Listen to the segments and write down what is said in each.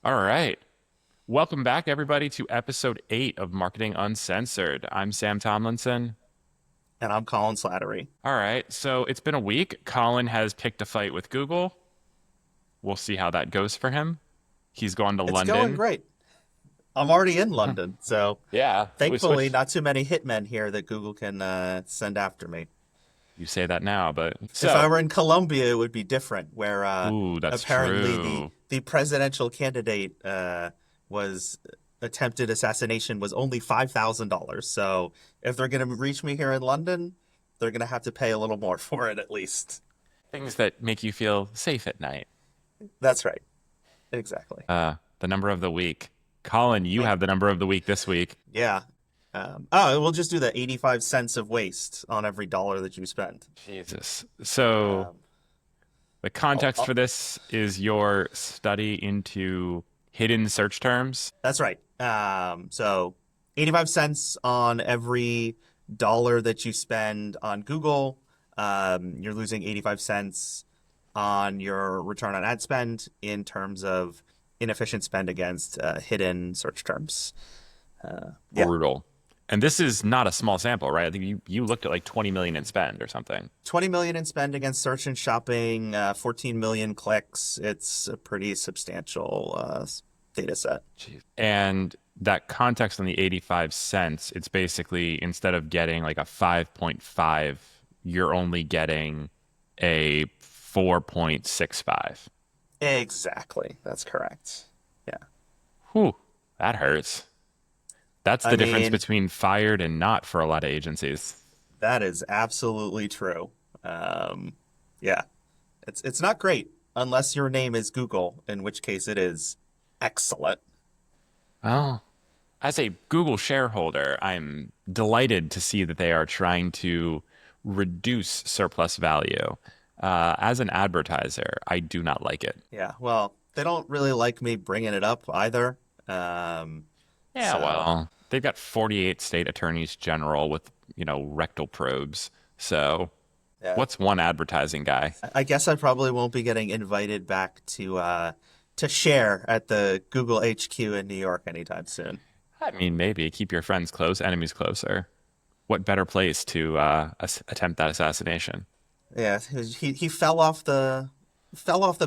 All right. Welcome back, everybody, to episode 8 of Marketing Uncensored. I'm Sam Tomlinson. And I'm Colin Slattery. All right. So it's been a week. Colin has picked a fight with Google. We'll see how that goes for him. He's gone to It's going London. great. I'm already in London, so Yeah. We thankfully, switched. not too many hitmen here that Google can send after me. You say that now, but If I so, were in Colombia, it would be different, where ooh, that's apparently the true. the presidential candidate was attempted assassination was only $5,000. So if they're going to reach me here in London, they're going to have to pay a little more for it at least. Things that make you feel safe at night. That's right. Exactly. The number of the week. Colin, you Man, have the number of the week this week. yeah. We'll just do the 85 cents of waste on every dollar that you spend. Jesus. So Um, the I'll, context I'll, for this is your study into hidden search terms. that's right. So 85 cents on every dollar that you spend on Google. You're losing 85 cents on your return on ad spend in terms of inefficient spend against hidden search terms. Yeah, Brutal. And this is not a small sample, right? I think you looked at like 20 million in spend or something. 20 million in spend against search and shopping, 14 million clicks. It's a pretty substantial data set. Jeez. And that context on the 85 cents, it's basically instead of getting like a 5.5, you're only getting a 4.65. Exactly. That's correct. Yeah. Whew, that hurts. That's I the difference mean, between fired and not for a lot of agencies. that is absolutely true. Um, yeah. It's not great unless your name is Google, in which case it is excellent. Well, as a Google shareholder, I'm delighted to see that they are trying to reduce surplus value. As an advertiser, I do not like it. Yeah. Well, they don't really like me bringing it up either. Um, Yeah, so well, they've got 48 state attorneys general with, rectal probes. So, yeah. what's one advertising guy? I guess I probably won't be getting invited back to share at the Google HQ in New York anytime soon. I mean, maybe keep your friends close, enemies closer. What better place to attempt that assassination? Yeah, he fell off the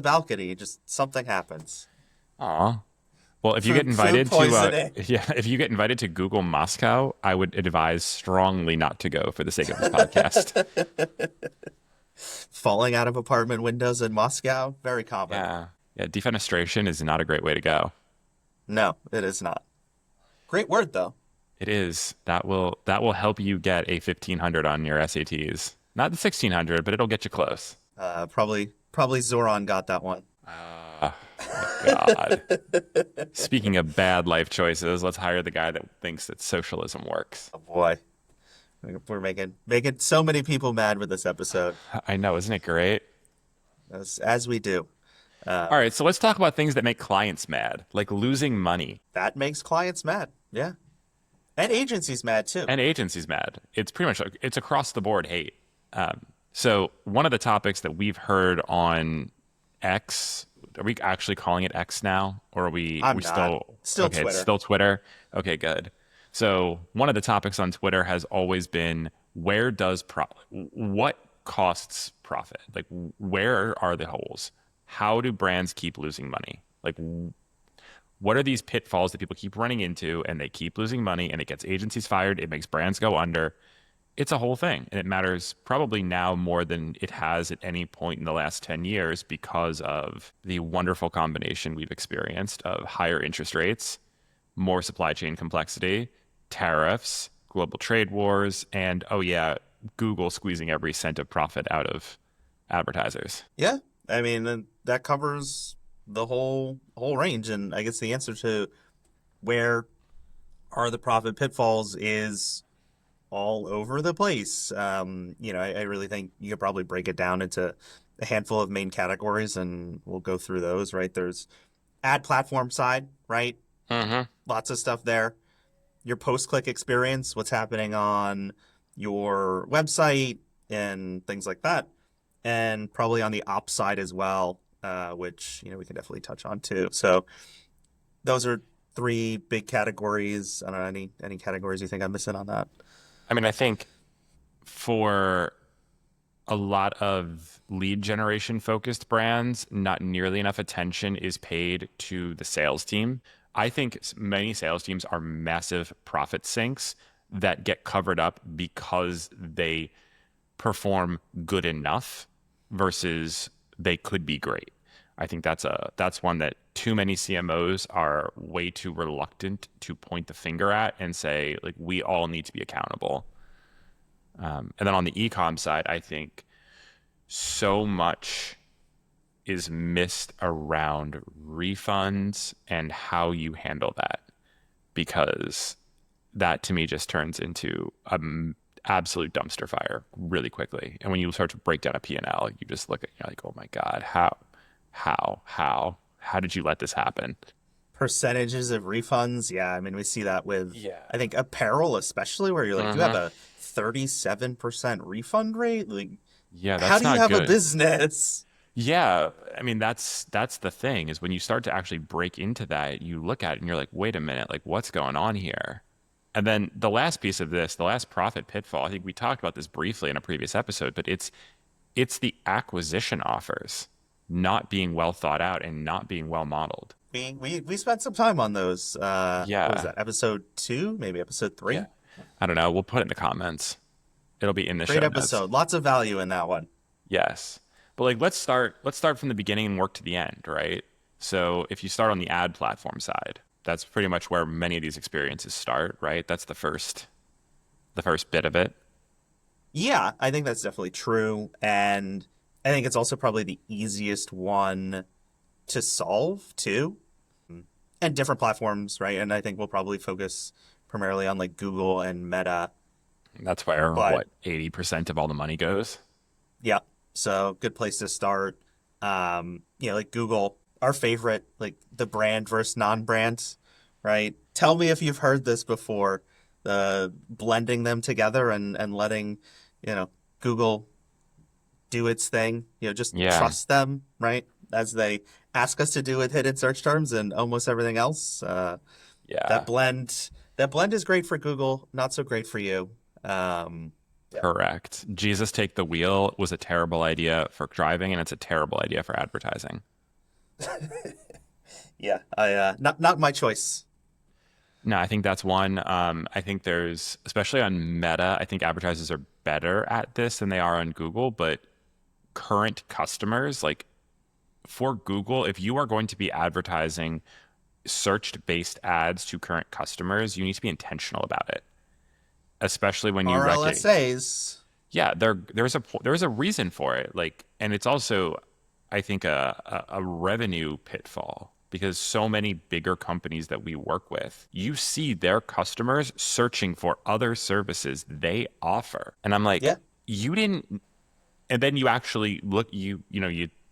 balcony. Just something happens. Aw. Well, if you get Food invited to poisoning. yeah, if you get invited to Google Moscow, I would advise strongly not to go for the sake of this podcast. Falling out of apartment windows in Moscow, very common. Yeah. Yeah, defenestration is not a great way to go. No, it is not. Great word though. It is. That will help you get a 1500 on your SATs. Not the 1600, but it'll get you close. Probably Zoran got that one. Ah, God. Speaking of bad life choices, let's hire the guy that thinks that socialism works. Oh boy, we're making so many people mad with this episode, I know, isn't it great? as we do. All right, so let's talk about things that make clients mad, like losing money That makes clients mad. Yeah, and agencies mad too. and agencies mad. It's pretty much it's across the board hate. So one of the topics that we've heard on X, are we actually calling it X now, or are we I'm not. still Still okay? It's Twitter. still Twitter. Okay, good. So one of the topics on Twitter has always been what costs profit? Like where are the holes? How do brands keep losing money? Like what are these pitfalls that people keep running into and they keep losing money and it gets agencies fired, it makes brands go under. It's a whole thing and it matters probably now more than it has at any point in the last 10 years because of the wonderful combination we've experienced of higher interest rates, more supply chain complexity, tariffs, global trade wars, and oh yeah, Google squeezing every cent of profit out of advertisers. Yeah, I mean that covers the whole range, and I guess the answer to where are the profit pitfalls is all over the place. I really think you could probably break it down into a handful of main categories, and we'll go through those. Right, there's ad platform side, right? Mm-hmm. Lots of stuff there. Your post-click experience, what's happening on your website and things like that. And probably on the ops side as well, which we can definitely touch on too. So those are three big categories. I don't know any categories you think I'm missing on that. I mean, I think for a lot of lead generation focused brands, not nearly enough attention is paid to the sales team. I think many sales teams are massive profit sinks that get covered up because they perform good enough versus they could be great. I think that's one that too many CMOs are way too reluctant to point the finger at and say like we all need to be accountable. And then on the e-com side, I think so much is missed around refunds and how you handle that because that to me just turns into an absolute dumpster fire really quickly. And when you start to break down a P&L, you just look at you're like, oh my God, how did you let this happen? Percentages of refunds. Yeah, I mean, we see that with, Yeah. I think, apparel, especially where you're like, you have Hmm. a 37% refund rate. Like, Yeah, how that's do you not have a good. business? Yeah, I mean that's the thing is when you start to actually break into that, you look at it and you're like, wait a minute, like what's going on here? And then the last piece of this, the last profit pitfall, I think we talked about this briefly in a previous episode, but it's the acquisition offers not being well thought out and not being well modeled. We spent some time on those. What was Yeah. that? Episode two, maybe episode Yeah. three. I don't know. We'll put it in the comments. It'll be in the Great show notes. episode. Lots of value in that one. Yes. But like let's start from the beginning and work to the end, right? So if you start on the ad platform side, that's pretty much where many of these experiences start, right? That's the first bit of it. Yeah, I think that's definitely true, and I think it's also probably the easiest one to solve too. And different platforms, right? And I think we'll probably focus primarily on like Google and Meta. That's where But what 80% of all the money goes. yeah, so good place to start. Like Google, our favorite, like the brand versus non-brand, right? Tell me if you've heard this before, blending them together and letting, you know, Google do its thing. Just Yeah. trust them, right? As they ask us to do with hidden search terms and almost everything else. That Yeah. blend, that blend is great for Google, not so great for you. Yeah. Correct. Jesus Take the Wheel was a terrible idea for driving, and it's a terrible idea for advertising. Yeah, I not my choice. No, I think that's one. I think there's, especially on Meta, I think advertisers are better at this than they are on Google, but current customers, like for Google, if you are going to be advertising search-based ads to current customers, you need to be intentional about it, especially when you recognize RLSAs. yeah, there's a reason for it. Like, and it's also, I think, a revenue pitfall because so many bigger companies that we work with, you see their customers searching for other services they offer, and I'm like, Yeah. you didn't. And then you actually look, you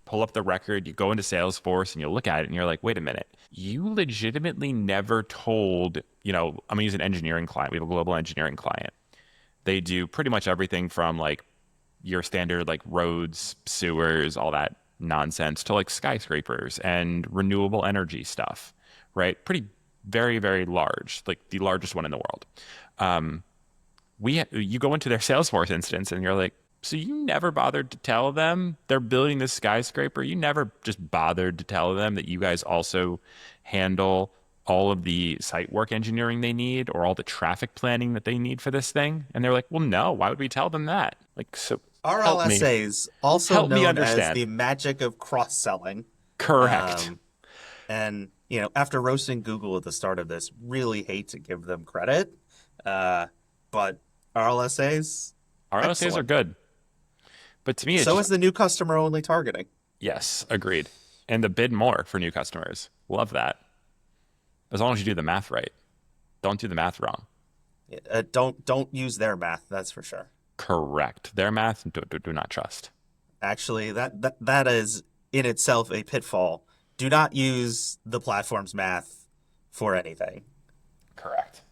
pull up the record, you go into Salesforce, and you look at it, and you're like, wait a minute, you legitimately never told, I'm gonna use an engineering client. We have a global engineering client. They do pretty much everything from like your standard like roads, sewers, all that nonsense to like skyscrapers and renewable energy stuff, right? Pretty very, very large, like the largest one in the world. You go into their Salesforce instance and you're like, so you never bothered to tell them they're building this skyscraper? You never just bothered to tell them that you guys also handle all of the site work engineering they need or all the traffic planning that they need for this thing? And they're like, well, no, why would we tell them that? Like, so RLSAs, also help me known as understand. the magic of cross-selling. Correct. Um, and after roasting Google at the start of this, really hate to give them credit. But RLSAs, RLSAs are excellent. good. But to me, it's So just, is the new customer only targeting. yes, agreed. And the bid more for new customers. Love that. As long as you do the math right. Don't do the math wrong. Don't use their math, that's for sure. Correct. Their math, do not trust. Actually, that is in itself a pitfall. Do not use the platform's math for anything. Correct.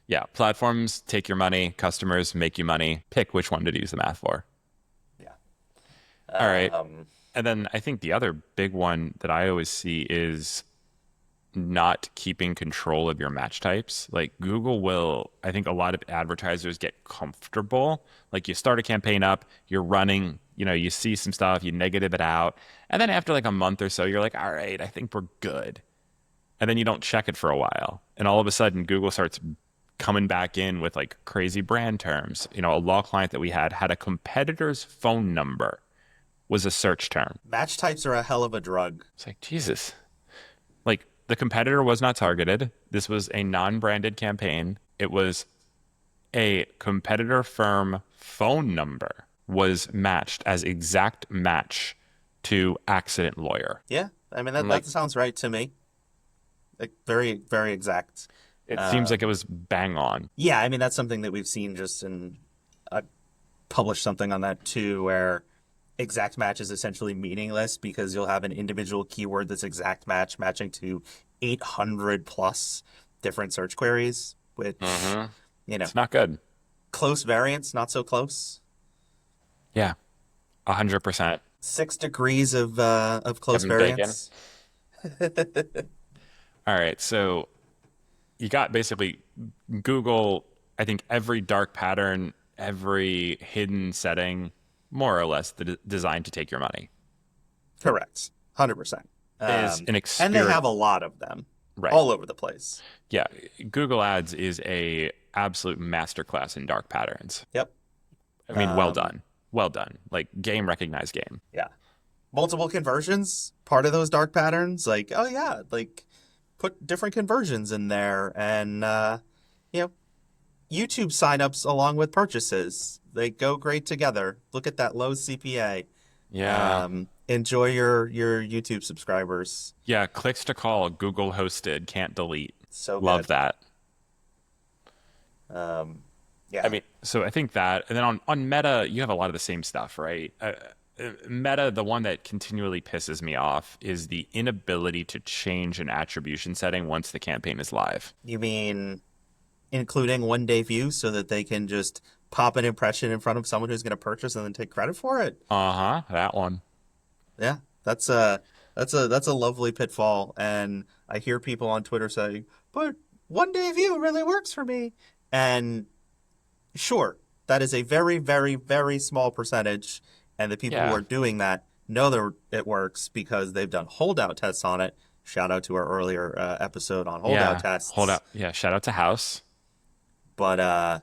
Yeah. Platforms take your money, customers make you money. Pick which one to use the math for. Yeah. All right. Um, And then I think the other big one that I always see is not keeping control of your match types. Like Google will, I think a lot of advertisers get comfortable. Like you start a campaign up, you're running, you see some stuff, you negative it out. And then after like a month or so, you're like, all right, I think we're good. And then you don't check it for a while. And all of a sudden, Google starts coming back in with like crazy brand terms. A law client that we had a competitor's phone number was a search term. Match types are a hell of a drug. It's like, Jesus. Like the competitor was not targeted. This was a non-branded campaign. It was a competitor firm phone number was matched as exact match to accident lawyer. Yeah, I mean I'm that like, sounds right to me. Like very, very exact. it seems like it was bang on. Yeah, I mean that's something that we've seen just in. I published something on that too, where exact match is essentially meaningless because you'll have an individual keyword that's exact match matching to 800 plus different search queries, which Hmm. you know, It's not good. close variants, not so close. Yeah, 100%. 6 degrees of close Kevin Bacon. variance. All right, so you got basically Google, I think every dark pattern, every hidden setting, more or less designed to take your money. Correct. 100%. Is an And they have experience, a lot of them right? all over the place. Yeah, Google Ads is a absolute masterclass in dark patterns. Yep. I mean, well Um, done. Well done. Like game recognized game. yeah. Multiple conversions, part of those dark patterns. Like, oh yeah, like put different conversions in there, and you know, YouTube signups along with purchases. They go great together. Look at that low CPA. Yeah. Enjoy your YouTube subscribers. Yeah, clicks to call, Google hosted, can't delete. So Love good. that. I Yeah. mean, so I think that, and then on Meta, you have a lot of the same stuff, right? Meta, the one that continually pisses me off is the inability to change an attribution setting once the campaign is live. You mean including 1 day view so that they can just pop an impression in front of someone who's going to purchase and then take credit for it? Uh-huh, that one. Yeah, that's a lovely pitfall, and I hear people on Twitter saying, "But 1 day view really works for me." And sure, that is a very, very, very small percentage, and the people who Yeah, are doing that know that it works because they've done holdout tests on it. Shout out to our earlier episode on holdout yeah. Hold tests. up. Yeah, shout out to House. But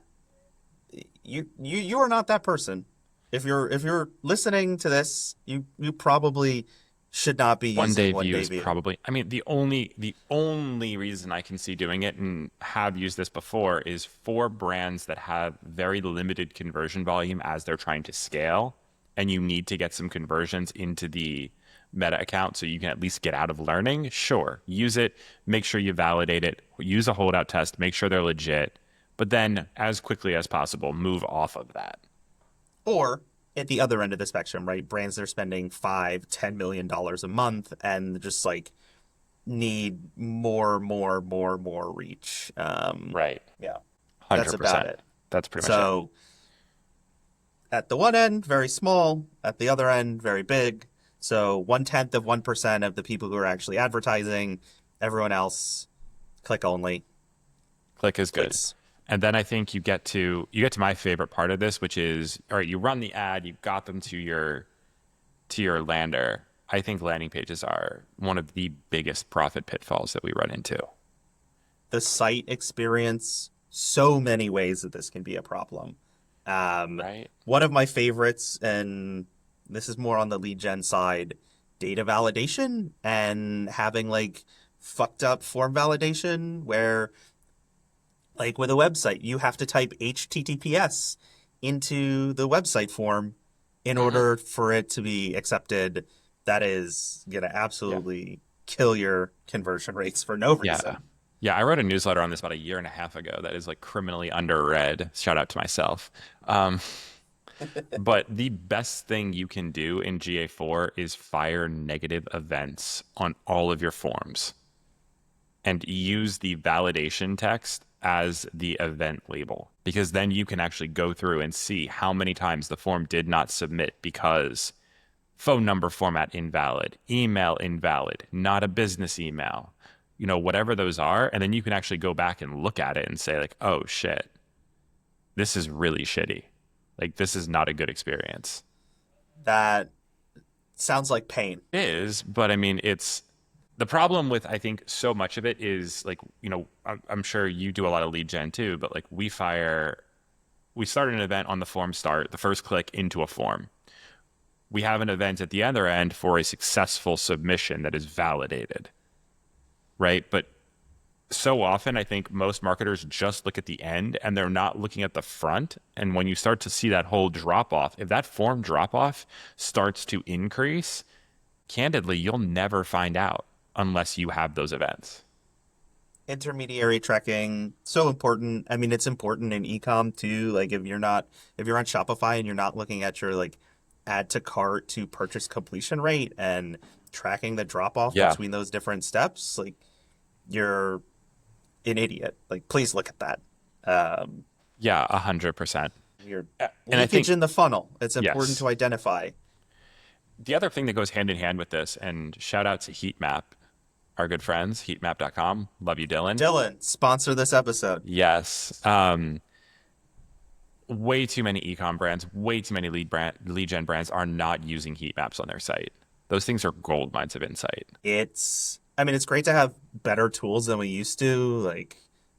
you are not that person. If you're listening to this, you probably should not be One using day one view day is view. probably, I mean, the only reason I can see doing it and have used this before is for brands that have very limited conversion volume as they're trying to scale, and you need to get some conversions into the Meta account so you can at least get out of learning. Sure, use it, make sure you validate it, use a holdout test, make sure they're legit, but then as quickly as possible, move off of that. Or at the other end of the spectrum, right? Brands that are spending $5-10 million a month and just like need more reach. Right. Yeah, that's about 100%. it. That's pretty much it. So at the one end, very small. At the other end, very big. So 1/10 of 1% of the people who are actually advertising. Everyone else, click only. Click is good. Clicks. And then I think you get to my favorite part of this, which is, all right, you run the ad, you've got them to your lander. I think landing pages are one of the biggest profit pitfalls that we run into. The site experience, so many ways that this can be a problem. Right? One of my favorites, and this is more on the lead gen side, data validation and having like fucked up form validation where like with a website, you have to type HTTPS into the website form in Hmm. order for it to be accepted. That is going to Yeah. absolutely kill your conversion rates for no Yeah. reason. Yeah, I wrote a newsletter on this about a year and a half ago that is like criminally underread. Shout out to myself. Um, but the best thing you can do in GA4 is fire negative events on all of your forms and use the validation text as the event label because then you can actually go through and see how many times the form did not submit because phone number format invalid, email invalid, not a business email, whatever those are, and then you can actually go back and look at it and say like, oh shit, this is really shitty. Like this is not a good experience. That sounds like pain. It is, but I mean, it's the problem with I think so much of it is like, I'm sure you do a lot of lead gen too, but like we start an event on the form start, the first click into a form. We have an event at the other end for a successful submission that is validated, right? But so often, I think most marketers just look at the end and they're not looking at the front. And when you start to see that whole drop off, if that form drop off starts to increase, candidly, you'll never find out unless you have those events. Intermediary tracking, so important. I mean, it's important in ecom too. Like if you're on Shopify and you're not looking at your like add to cart to purchase completion rate and tracking the drop off Yeah. between those different steps, like you're an idiot. Like please look at that. Um, Yeah, 100%. your And I leakage think, in the funnel. It's important yes, to identify. the other thing that goes hand in hand with this, and shout out to Heatmap, our good friends, heatmap.com. Love you, Dylan. Dylan, sponsor this episode. Yes. Way too many ecom brands, way too many lead gen brands are not using heat maps on their site. Those things are gold mines of insight. I mean, it's great to have better tools than we used to. Like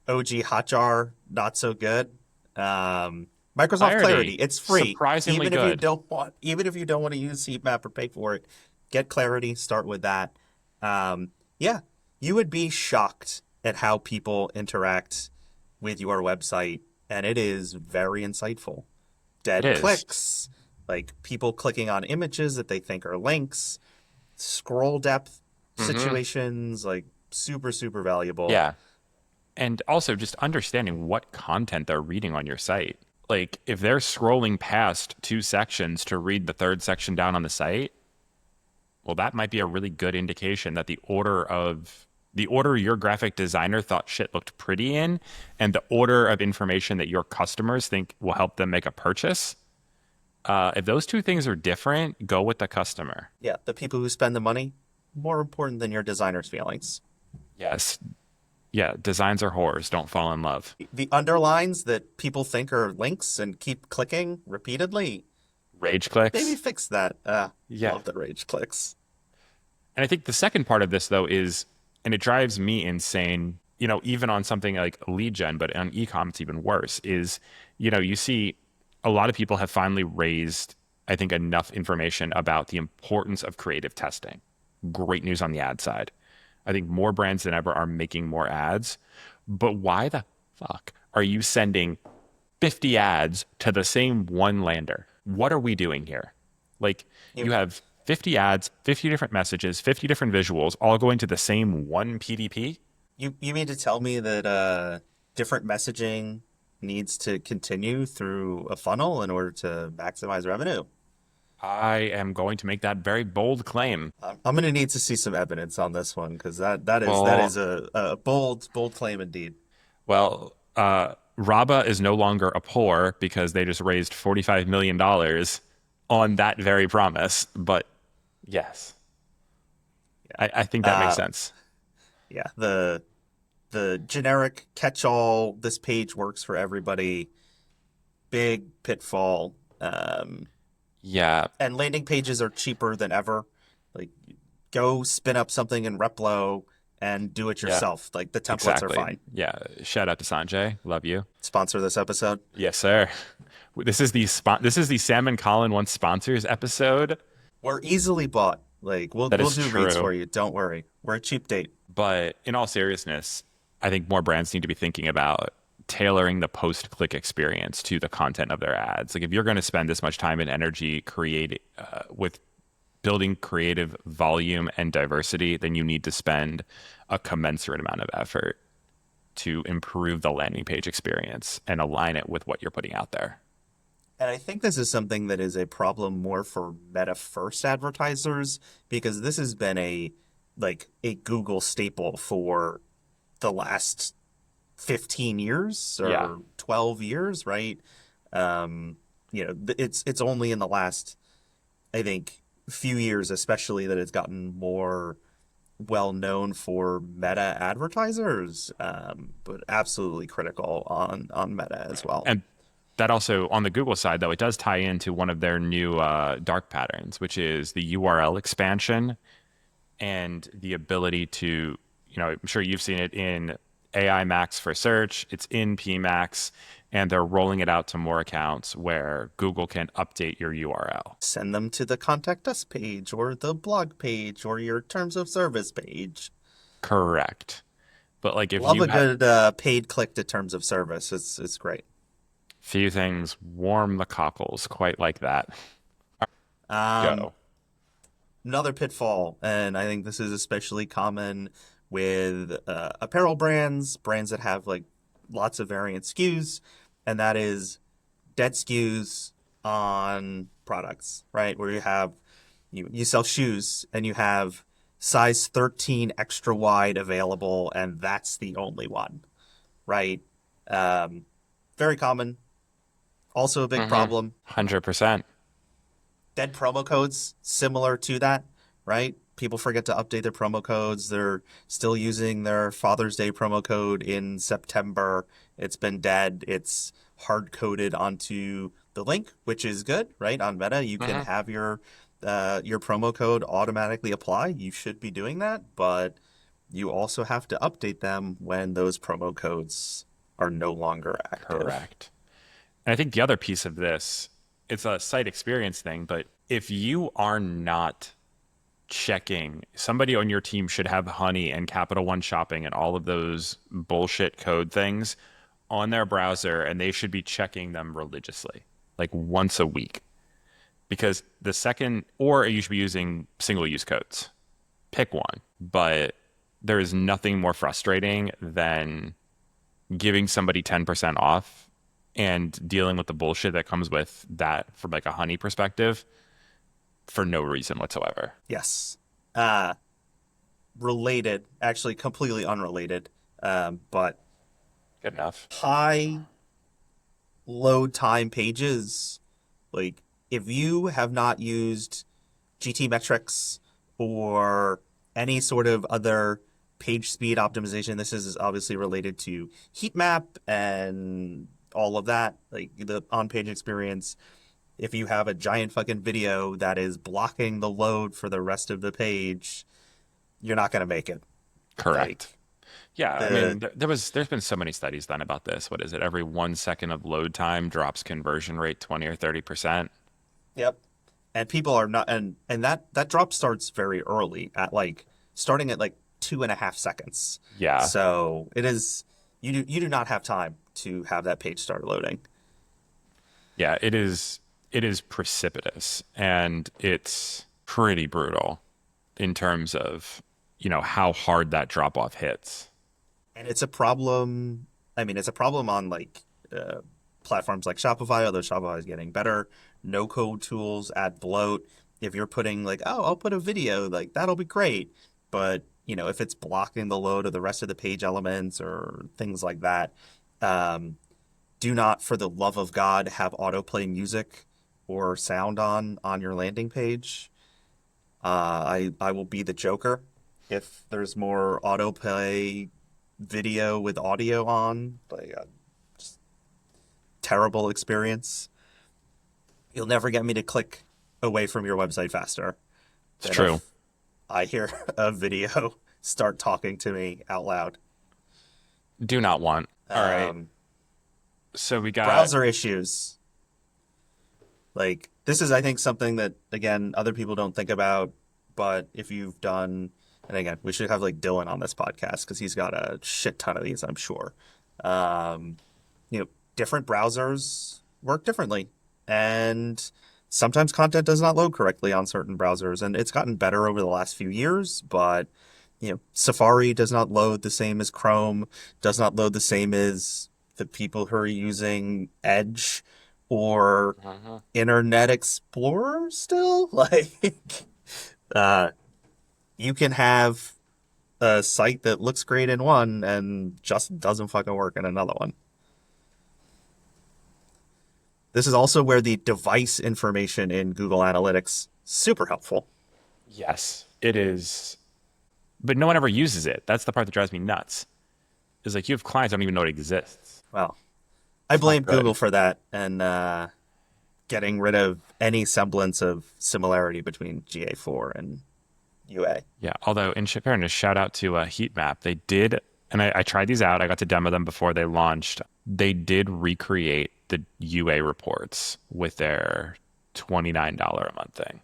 OG Hotjar, not so good. Microsoft Clarity, Clarity, it's free. surprisingly good. Even if you don't want to use Heatmap or pay for it, get Clarity. Start with that. Yeah, you would be shocked at how people interact with your website, and it is very insightful. It Dead is. clicks, like people clicking on images that they think are links, scroll depth Hmm. situations, like super, super valuable. Yeah. And also just understanding what content they're reading on your site. Like if they're scrolling past two sections to read the third section down on the site, well, that might be a really good indication that the order your graphic designer thought shit looked pretty in, and the order of information that your customers think will help them make a purchase. If those two things are different, go with the customer. Yeah, the people who spend the money, more important than your designer's feelings. Yes. Yeah. Designs are whores. Don't fall in love. The underlines that people think are links and keep clicking repeatedly, Rage maybe clicks. fix that. Yeah. Love the rage clicks. And I think the second part of this, though, is, and it drives me insane, even on something like lead gen, but on ecom, it's even worse, is, you see a lot of people have finally raised, I think, enough information about the importance of creative testing. Great news on the ad side. I think more brands than ever are making more ads. But why the fuck are you sending 50 ads to the same one lander? What are we doing here? Like You, you have 50 ads, 50 different messages, 50 different visuals, all going to the same one PDP. you mean to tell me that different messaging needs to continue through a funnel in order to maximize revenue? I am going to make that very bold claim. I'm going to need to see some evidence on this one because that is Well, a bold claim indeed. Raba is no longer a poor because they just raised $45 million on that very promise. But yes, I think that makes Uh, sense. yeah, the generic catch-all. This page works for everybody. Big pitfall. Yeah, And landing pages are cheaper than ever. Like, go spin up something in Replo and do it yeah, yourself. Like the templates are exactly. fine. Yeah, shout out to Sanjay. Love you. Sponsor this episode. Yes, sir. This is the Sam and Colin once sponsors episode. We're easily bought. Like That we'll is do reads true. for you. Don't worry. We're a cheap date. But in all seriousness, I think more brands need to be thinking about tailoring the post-click experience to the content of their ads. Like if you're going to spend this much time and energy with building creative volume and diversity, then you need to spend a commensurate amount of effort to improve the landing page experience and align it with what you're putting out there. And I think this is something that is a problem more for meta first advertisers because this has been a Google staple for the last 15 years Yeah. or 12 years, right? It's only in the last, I think, few years especially that it's gotten more well known for meta advertisers, but absolutely critical on meta as well. And that also on the Google side, though, it does tie into one of their new dark patterns, which is the URL expansion and the ability to, I'm sure you've seen it in AI Max for search, it's in PMax, and they're rolling it out to more accounts where Google can update your URL. Send them to the contact us page or the blog page or your terms of service page. Correct. But like if Love you a have good paid click to terms of service. It's great. few things warm the cockles quite like that. Um, Go. Another pitfall, and I think this is especially common with apparel brands, brands that have like lots of variant SKUs, and that is dead SKUs on products, right? Where you sell shoes and you have size 13 extra wide available, and that's the only one, right? Um, Very common. Also a big Mm-hmm. problem. 100%. Dead promo codes similar to that, right? People forget to update their promo codes. They're still using their Father's Day promo code in September. It's been dead. It's hard coded onto the link, which is good, right? On Meta, you can Mm-hmm. have your promo code automatically apply. You should be doing that, but you also have to update them when those promo codes are no longer active. Correct. And I think the other piece of this, it's a site experience thing, but if you are not checking, somebody on your team should have Honey and Capital One Shopping and all of those bullshit code things on their browser, and they should be checking them religiously, like once a week. Because the second, or you should be using single use codes. Pick one. But there is nothing more frustrating than giving somebody 10% off and dealing with the bullshit that comes with that from like a Honey perspective for no reason whatsoever. Yes. Related, actually completely unrelated, but Good enough. high load time pages. Like if you have not used GT metrics or any sort of other page speed optimization, this is obviously related to heat map and all of that, like the on-page experience. If you have a giant fucking video that is blocking the load for the rest of the page, you're not going to make it. Correct. Like Yeah, I the mean, there's been so many studies done about this. What is it? Every 1 second of load time drops conversion rate 20 or 30%. Yep. And people are not, and that drop starts very early at like starting at like 2.5 seconds. Yeah. So it is you do not have time to have that page start loading. Yeah, it is precipitous and it's pretty brutal in terms of, how hard that drop off hits. And it's a problem. I mean, it's a problem on like uh, platforms like Shopify, although Shopify is getting better. No code tools add bloat. If you're putting like, oh, I'll put a video, like that'll be great. But if it's blocking the load of the rest of the page elements or things like that, um, do not, for the love of God, have autoplay music or sound on your landing page. I will be the Joker if there's more autoplay video with audio on. Like just terrible experience. You'll never get me to click away from your website faster It's than true. if I hear a video start talking to me out loud. Do not want. All right. Um, So we got, Browser issues. Like this is, I think, something that again other people don't think about. But if you've done, and again, we should have like Dylan on this podcast because he's got a shit ton of these, I'm sure. Um, Different browsers work differently, and sometimes content does not load correctly on certain browsers, and it's gotten better over the last few years. But Safari does not load the same as Chrome, does not load the same as the people who are using Edge or uh Internet Explorer still. Like, uh, you can have a site that looks great in one and just doesn't fucking work in another one. This is also where the device information in Google Analytics super helpful. yes, it is but no one ever uses it. That's the part that drives me nuts. Is like you have clients that don't even know it exists. Well, I It's not blame Google good. for that and getting rid of any semblance of similarity between GA4 and UA. Yeah. Although in fairness, shout out to Heatmap. They did, and I tried these out. I got to demo them before they launched. They did recreate the UA reports with their $29 a month thing.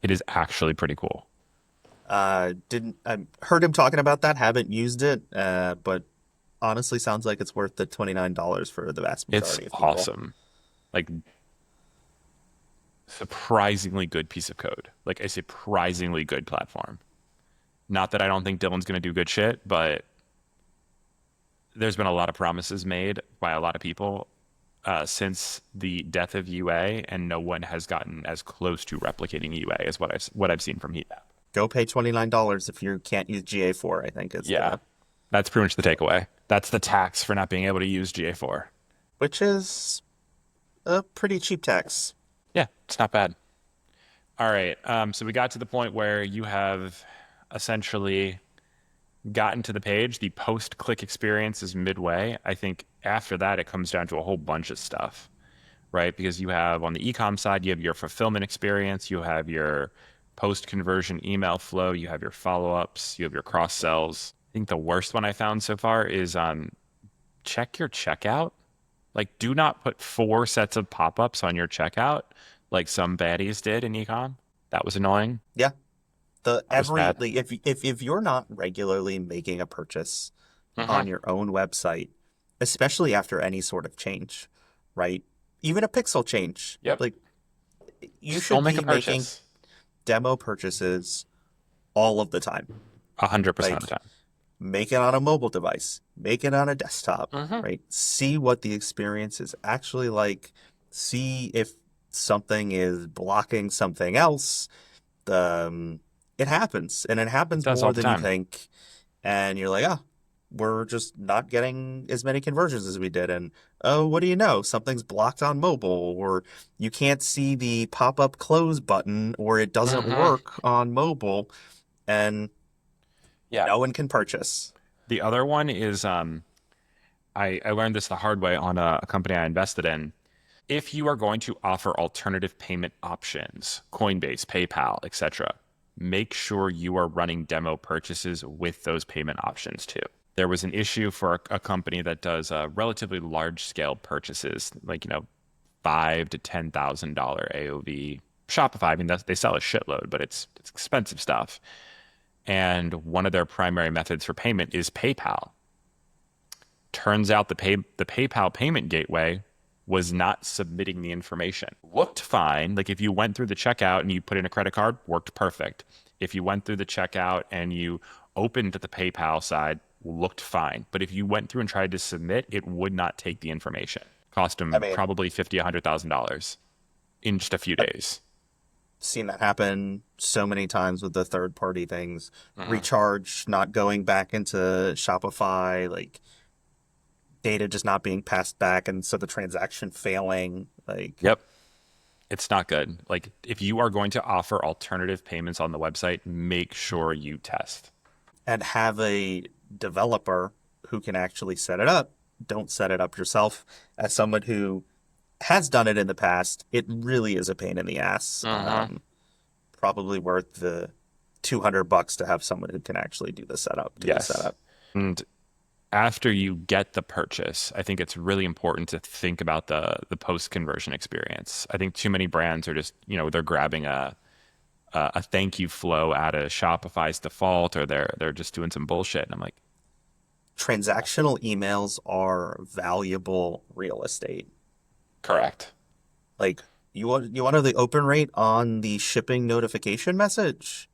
It is actually pretty cool. Didn't I heard him talking about that? Haven't used it, but honestly, sounds like it's worth the $29 for the vast It's majority of people. awesome. Like surprisingly good piece of code. Like a surprisingly good platform. Not that I don't think Dylan's going to do good shit, but there's been a lot of promises made by a lot of people since the death of UA, and no one has gotten as close to replicating UA as what I've seen from Heatmap. Go pay $29 if you can't use GA4. I think is Yeah, the that's pretty much the takeaway. That's the tax for not being able to use GA4. which is a pretty cheap tax. Yeah, it's not bad. All right, so we got to the point where you have essentially gotten to the page. The post-click experience is midway. I think after that, it comes down to a whole bunch of stuff, right? Because you have on the e-com side, you have your fulfillment experience, you have your post-conversion email flow, you have your follow-ups, you have your cross-sells. I think the worst one I found so far is check your checkout. Like, do not put four sets of pop-ups on your checkout like some baddies did in ecom. That was annoying. Yeah, the That was bad. if you're not regularly making a purchase Hmm. on your own website, especially after any sort of change, right? Even a pixel change, Yep. like you Still should make a be making purchase. demo purchases all of the time. 100% of Like the time. make it on a mobile device, make it on a desktop, Hmm. right? See what the experience is actually like. See if something is blocking something else. It happens, and it It happens does all more the than you time. think. And you're like, ah, we're just not getting as many conversions as we did. And oh, what do you know? Something's blocked on mobile, or you can't see the pop-up close button, or it doesn't Hmm. work on mobile, and Yeah. no one can purchase. The other one is I learned this the hard way on a company I invested in. If you are going to offer alternative payment options, Coinbase, PayPal, etc., make sure you are running demo purchases with those payment options too. There was an issue for a company that does relatively large scale purchases, like five to $10,000 AOV. Shopify, I mean, they sell a shitload, but it's expensive stuff. And one of their primary methods for payment is PayPal. Turns out the PayPal payment gateway was not submitting the information. Looked fine. Like if you went through the checkout and you put in a credit card, worked perfect. If you went through the checkout and you opened the PayPal side, looked fine. But if you went through and tried to submit, it would not take the information. Cost I them mean, probably $50, $100,000 in just a few I've days. seen that happen so many times with the third-party things. Hmm. Recharge not going back into Shopify, like data just not being passed back, and so the transaction failing. Like Yep. It's not good. Like if you are going to offer alternative payments on the website, make sure you test. and have a developer who can actually set it up. Don't set it up yourself. As someone who has done it in the past, it really is a pain in the ass. Hmm. Probably worth the $200 to have someone who can actually do the Yes. setup. And after you get the purchase, I think it's really important to think about the post conversion experience. I think too many brands are just, they're grabbing a thank you flow out of Shopify's default, or they're just doing some bullshit. And I'm like, Transactional emails are valuable real estate. correct. Like you want to know the open rate on the shipping notification message?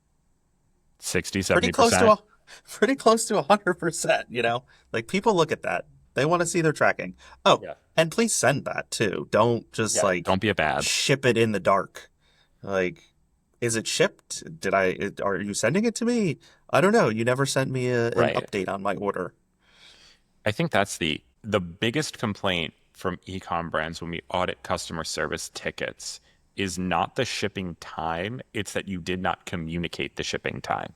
60, Pretty close to 70%. pretty close to 100%, like people look at that. They want to see their tracking. Oh, Yeah. and please send that too. Don't just Yeah. like Don't be a bad. ship it in the dark. Like, is it shipped? Are you sending it to me? I don't know. You never sent me an Right. update on my order. I think that's the biggest complaint from e-com brands when we audit customer service tickets is not the shipping time, it's that you did not communicate the shipping time.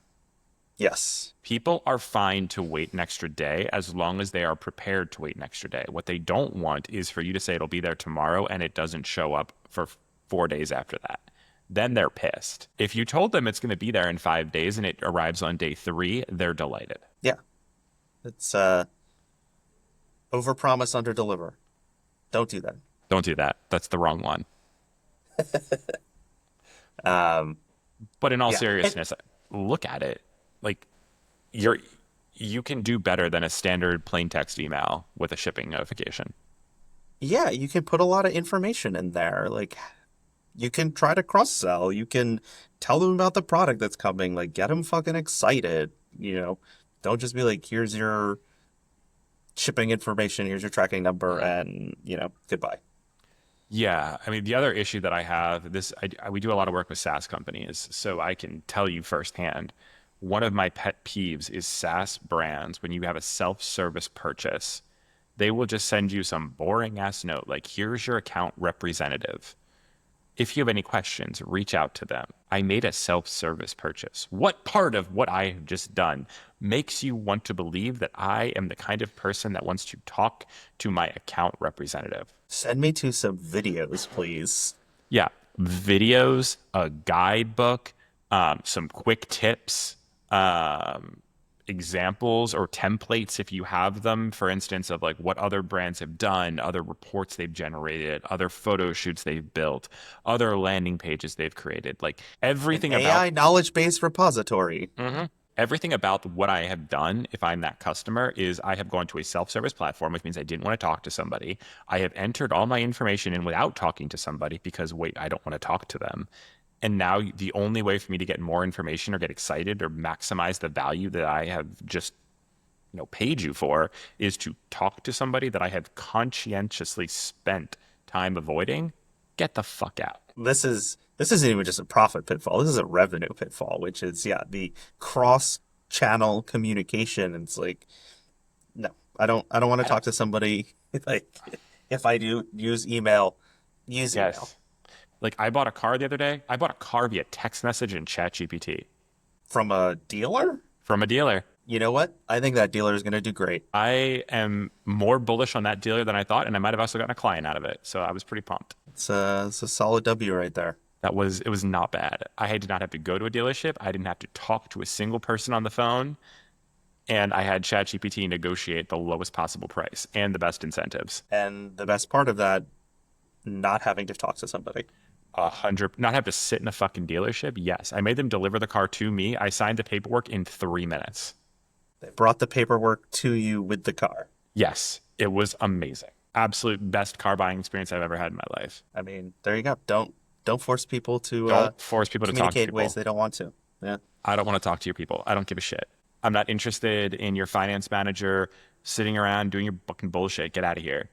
Yes. People are fine to wait an extra day as long as they are prepared to wait an extra day. What they don't want is for you to say it'll be there tomorrow and it doesn't show up for 4 days after that. Then they're pissed. If you told them it's going to be there in 5 days and it arrives on day three, they're delighted. Yeah. It's overpromise, underdeliver. Don't do that. Don't do that. That's the wrong one. Um, But in all yeah. And seriousness, look at it. Like you're you can do better than a standard plain text email with a shipping notification. yeah, you can put a lot of information in there. Like you can try to cross sell. You can tell them about the product that's coming. Like get them fucking excited. Don't just be like, here's your shipping information, here's your tracking number, and goodbye. Yeah, I mean the other issue that I have this we do a lot of work with SaaS companies, so I can tell you firsthand. One of my pet peeves is SaaS brands when you have a self-service purchase. They will just send you some boring ass note like here's your account representative. If you have any questions, reach out to them. I made a self service purchase. What part of what I have just done makes you want to believe that I am the kind of person that wants to talk to my account representative? Send me to some videos, please. Yeah, videos, a guidebook, some quick tips, examples or templates if you have them, for instance, of like what other brands have done, other reports they've generated, other photo shoots they've built, other landing pages they've created, like An everything about AI knowledge-based repository. Mhm. Everything about what I have done, if I'm that customer, is I have gone to a self-service platform, which means I didn't want to talk to somebody. I have entered all my information in without talking to somebody because, wait, I don't want to talk to them. And now the only way for me to get more information or get excited or maximize the value that I have just, paid you for is to talk to somebody that I have conscientiously spent time avoiding. Get the fuck out. This isn't even just a profit pitfall. This is a revenue pitfall, which is the cross-channel communication. It's like, no, I don't want to I don't, talk to somebody like if I do use email yes. Like I bought a car the other day. I bought a car via text message and ChatGPT from a dealer. from a dealer. You know what? I think that dealer is going to do great. I am more bullish on that dealer than I thought, and I might have also gotten a client out of it. So I was pretty pumped. It's a solid W right there. It was not bad. I did not have to go to a dealership. I didn't have to talk to a single person on the phone, and I had ChatGPT negotiate the lowest possible price and the best incentives. And the best part of that, not having to talk to somebody. Not have to sit in a fucking dealership. Yes, I made them deliver the car to me. I signed the paperwork in 3 minutes. They brought the paperwork to you with the car. Yes, it was amazing. Absolute best car buying experience I've ever had in my life. I mean, there you go. Don't force people to Don't force people to talk to communicate ways people. they don't want to. Yeah. I don't want to talk to your people. I don't give a shit. I'm not interested in your finance manager sitting around doing your fucking bullshit. Get out of here.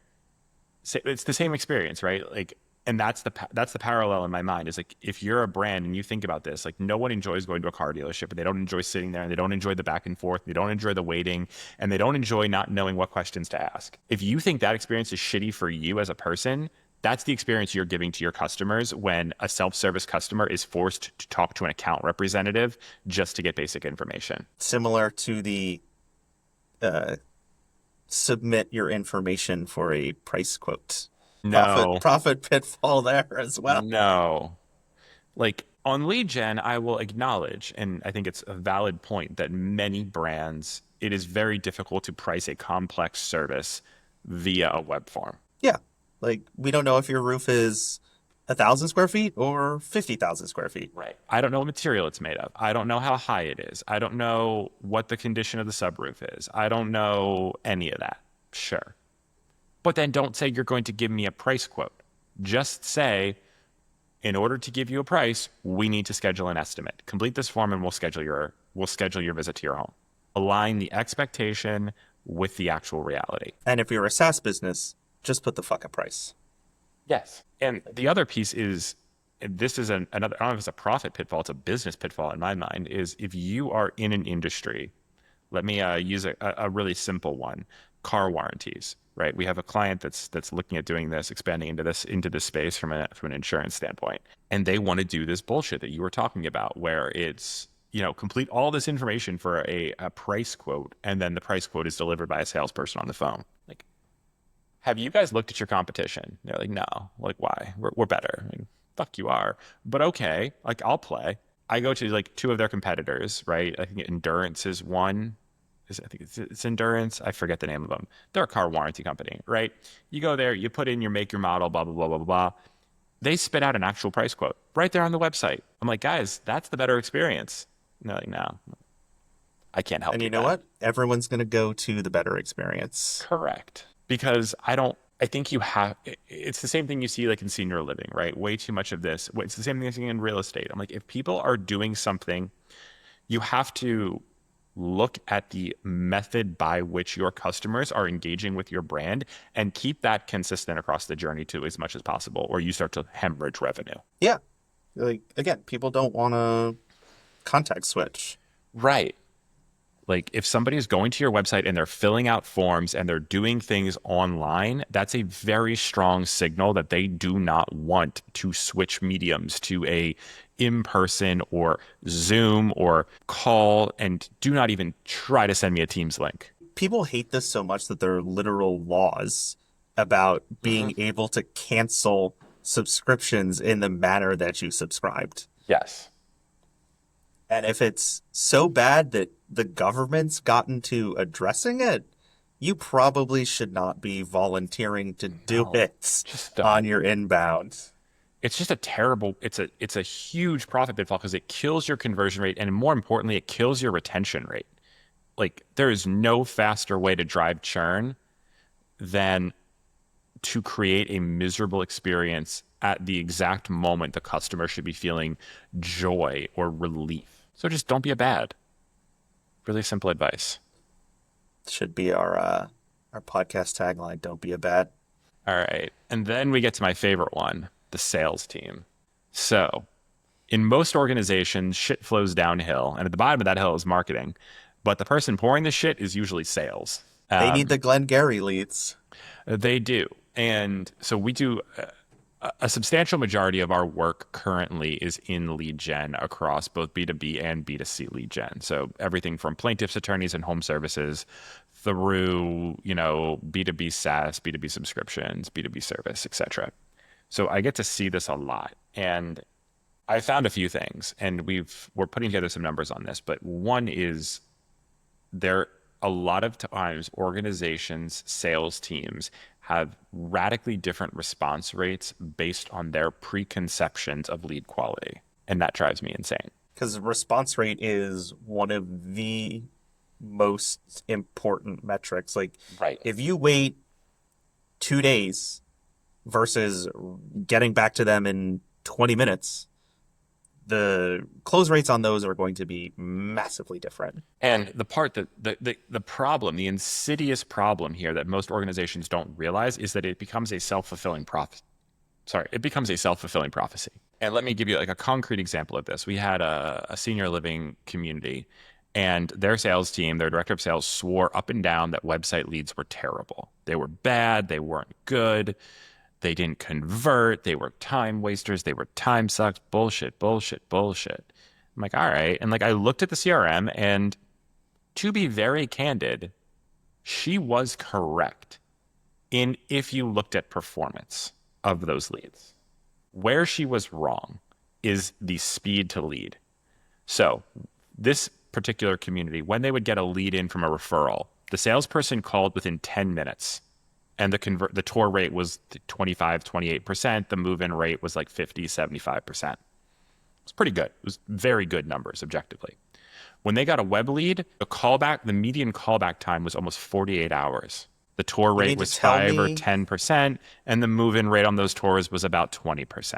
It's the same experience, right? Like, and that's the parallel in my mind is like if you're a brand and you think about this, like no one enjoys going to a car dealership, and they don't enjoy sitting there, and they don't enjoy the back and forth, they don't enjoy the waiting, and they don't enjoy not knowing what questions to ask. If you think that experience is shitty for you as a person, that's the experience you're giving to your customers when a self-service customer is forced to talk to an account representative just to get basic information. Similar to the uh, submit your information for a price quote. Profit No, profit pitfall there as well. no. Like on lead gen, I will acknowledge, and I think it's a valid point that many brands, it is very difficult to price a complex service via a web form. Yeah. Like we don't know if your roof is 1,000 square feet or 50,000 square feet. Right. I don't know what material it's made of. I don't know how high it is. I don't know what the condition of the subroof is. I don't know any of that. Sure. But then don't say you're going to give me a price quote. Just say, in order to give you a price, we need to schedule an estimate. Complete this form and we'll schedule your visit to your home. Align the expectation with the actual reality. And if you're a SaaS business, just put the fucking price. Yes. And the other piece is, and this is another, I don't know if it's a profit pitfall, it's a business pitfall in my mind, is if you are in an industry, let me use a really simple one, car warranties, right? We have a client that's looking at doing this, expanding into this space from an insurance standpoint. And they want to do this bullshit that you were talking about, where it's, complete all this information for a price quote, and then the price quote is delivered by a salesperson on the phone. Like, have you guys looked at your competition? They're like, no. Like, why? We're better. Like, fuck you are. But okay, like I'll play. I go to like two of their competitors, right? I think Endurance is one. I think it's Endurance. I forget the name of them. They're a car warranty company, right? You go there, you put in your make, your model, blah, blah, blah, blah, blah. They spit out an actual price quote right there on the website. I'm like, guys, that's the better experience. And they're like, no, I can't help And you you know there. what? Everyone's going to go to the better experience. Correct. Because I think it's the same thing you see like in senior living, right? Way too much of this. It's the same thing I see in real estate. I'm like, if people are doing something, you have to look at the method by which your customers are engaging with your brand and keep that consistent across the journey too as much as possible, or you start to hemorrhage revenue. Yeah. Like, again, people don't want to context switch. Right. Like if somebody is going to your website and they're filling out forms and they're doing things online, that's a very strong signal that they do not want to switch mediums to a in-person or Zoom or call, and do not even try to send me a Teams link. People hate this so much that there are literal laws about Hmm. being able to cancel subscriptions in the manner that you subscribed. Yes. And if it's so bad that the government's gotten to addressing it, you probably should not be volunteering to do No, it just on don't. your inbound. It's just a terrible, it's a huge profit pitfall because it kills your conversion rate, and more importantly, it kills your retention rate. Like there is no faster way to drive churn than to create a miserable experience at the exact moment the customer should be feeling joy or relief. So just don't be a bad. Really simple advice. Should be our podcast tagline. Don't be a bad. All right. And then we get to my favorite one, the sales team. So in most organizations, shit flows downhill. And at the bottom of that hill is marketing. But the person pouring the shit is usually sales. They need the Glengarry leads. They do. And so we do a substantial majority of our work currently is in lead gen across both B2B and B2C lead gen. So everything from plaintiffs, attorneys, and home services through, B2B SaaS, B2B subscriptions, B2B service, etc. So I get to see this a lot. And I found a few things, and we're putting together some numbers on this, but one is there a lot of times organizations, sales teams have radically different response rates based on their preconceptions of lead quality. And that drives me insane. Because response rate is one of the most important metrics. Like, Right. if you wait 2 days versus getting back to them in 20 minutes, the close rates on those are going to be massively different. And the part that the problem, the insidious problem here that most organizations don't realize is that it becomes a self-fulfilling prophecy. Sorry, it becomes a self-fulfilling prophecy. And let me give you like a concrete example of this. We had a senior living community, and their sales team, their director of sales, swore up and down that website leads were terrible. They were bad. They weren't good. They didn't convert. They were time wasters. They were time sucks. Bullshit, bullshit, bullshit. I'm like, all right. And like I looked at the CRM, and to be very candid, she was correct in if you looked at performance of those leads. Where she was wrong is the speed to lead. So this particular community, when they would get a lead in from a referral, the salesperson called within 10 minutes, and the tour rate was 25, 28%. The move-in rate was like 50, 75%. It's pretty good. It was very good numbers objectively. When they got a web lead, the median callback time was almost 48 hours. The tour You rate mean to was tell 5 or me 10%, and the move-in rate on those tours was about 20%.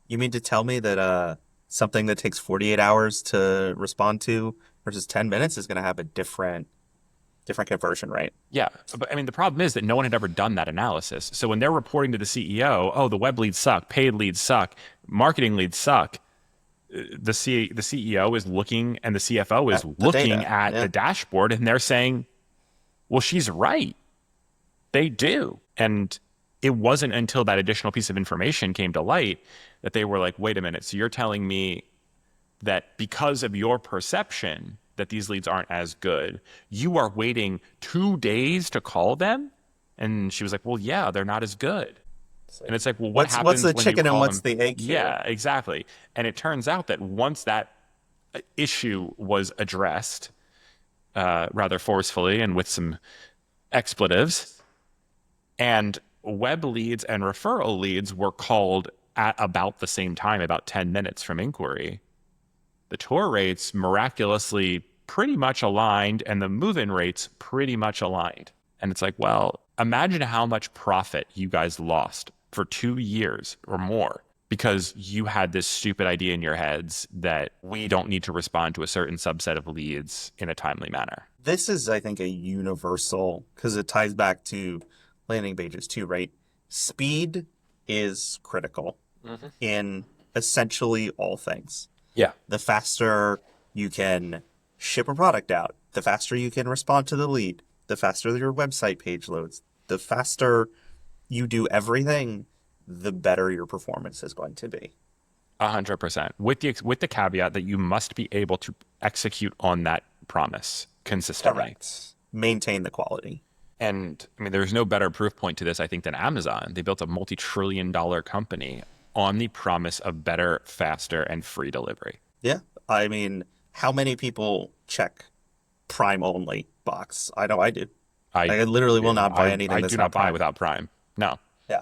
you mean to tell me that something that takes 48 hours to respond to versus 10 minutes is going to have a different conversion rate? Yeah, but I mean, the problem is that no one had ever done that analysis. So when they're reporting to the CEO, oh, the web leads suck, paid leads suck, marketing leads suck, the CEO is looking and the CFO is At the looking data. at Yeah. the dashboard, and they're saying, well, she's right. They do. And it wasn't until that additional piece of information came to light that they were like, wait a minute. So you're telling me that because of your perception that these leads aren't as good, you are waiting 2 days to call them. And she was like, well, yeah, they're not as good. It's And like, it's like, well, what what's happens the when you chicken and call what's them? the egg here? Yeah, exactly. And it turns out that once that issue was addressed, rather forcefully and with some expletives, and web leads and referral leads were called at about the same time, about 10 minutes from inquiry, the tour rates miraculously pretty much aligned and the move-in rates pretty much aligned. And it's like, well, imagine how much profit you guys lost for 2 years or more because you had this stupid idea in your heads that we don't need to respond to a certain subset of leads in a timely manner. This is, I think, a universal, because it ties back to landing pages too, right? Speed is critical Mm-hmm. in essentially all things. Yeah. The faster you can ship a product out, the faster you can respond to the lead, the faster your website page loads, the faster you do everything, the better your performance is going to be. 100%. With the caveat that you must be able to execute on that promise consistently. Correct. Maintain the quality. And I mean, there's no better proof point to this, I think, than Amazon. They built a multi-trillion-dollar company on the promise of better, faster, and free delivery. Yeah. I mean, how many people check Prime only box? I know I do. I I literally will do. not buy anything I that's do not not buy Prime. without Prime. No, Yeah.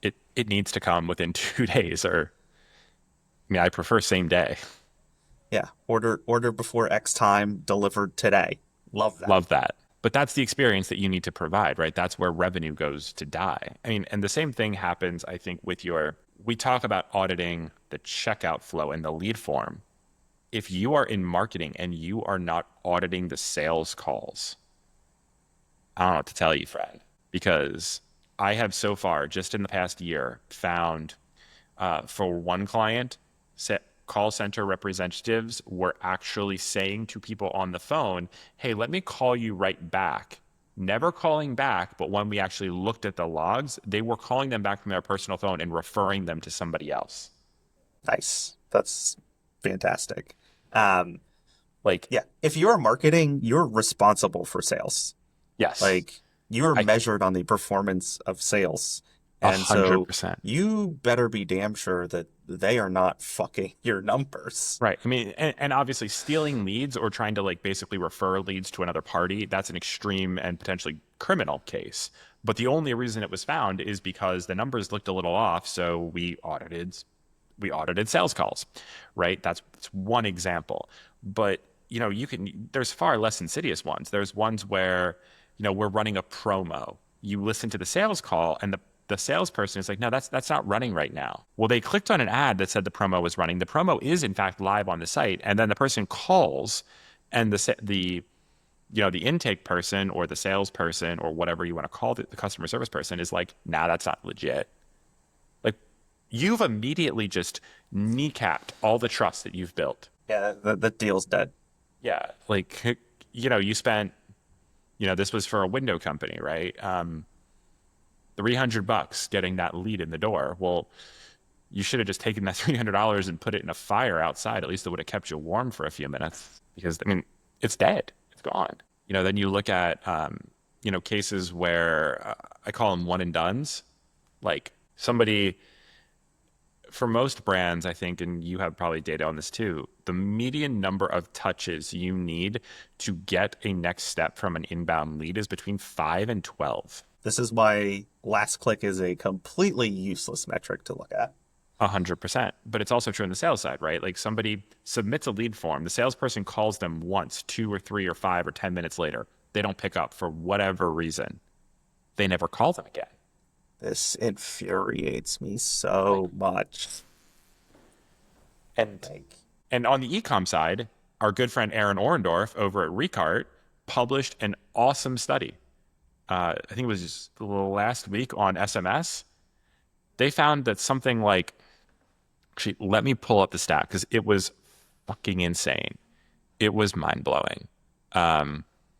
it needs to come within 2 days, or I mean, I prefer same day. Yeah. Order before X time, delivered today. Love that. Love that. But that's the experience that you need to provide, right? That's where revenue goes to die. I mean, and the same thing happens, I think, with we talk about auditing the checkout flow and the lead form. If you are in marketing and you are not auditing the sales calls, I don't know what to tell you, friend, because I have so far, just in the past year, found for one client, call center representatives were actually saying to people on the phone, hey, let me call you right back. Never calling back, but when we actually looked at the logs, they were calling them back from their personal phone and referring them to somebody else. Nice. That's fantastic. Um, Like, yeah. If you're marketing, you're responsible for sales. yes, Like you're I measured on the performance of sales. a And hundred so percent. you better be damn sure that they are not fucking your numbers. Right. I mean, and obviously stealing leads or trying to like basically refer leads to another party, that's an extreme and potentially criminal case. But the only reason it was found is because the numbers looked a little off, so we audited sales calls, right? That's one example. But, there's far less insidious ones. There's ones where, we're running a promo. You listen to the sales call and the salesperson is like, no, that's not running right now. Well, they clicked on an ad that said the promo was running. The promo is in fact live on the site, and then the person calls, and the intake person or the salesperson or whatever you want to call the customer service person is like, nah, that's not legit. Like, you've immediately just kneecapped all the trust that you've built. Yeah, the deal's dead. Yeah, like you spent, this was for a window company, right? $300 getting that lead in the door. Well, you should have just taken that $300 and put it in a fire outside. At least it would have kept you warm for a few minutes because, I mean, it's dead. It's gone. Then you look at, cases where I call them one and dones. Like somebody, for most brands, I think, and you have probably data on this too, the median number of touches you need to get a next step from an inbound lead is between 5 and 12. This is why last click is a completely useless metric to look at. 100%. But it's also true on the sales side, right? Like somebody submits a lead form, the salesperson calls them once, 2 or 3 or 5 or 10 minutes later. They don't pick up for whatever reason. They never call them again. This infuriates me so much. And Like, and on the ecom side, our good friend Aaron Orendorf over at Recart published an awesome study. I think it was just last week on SMS. They found that something like, actually, let me pull up the stat because it was fucking insane. It was mind blowing.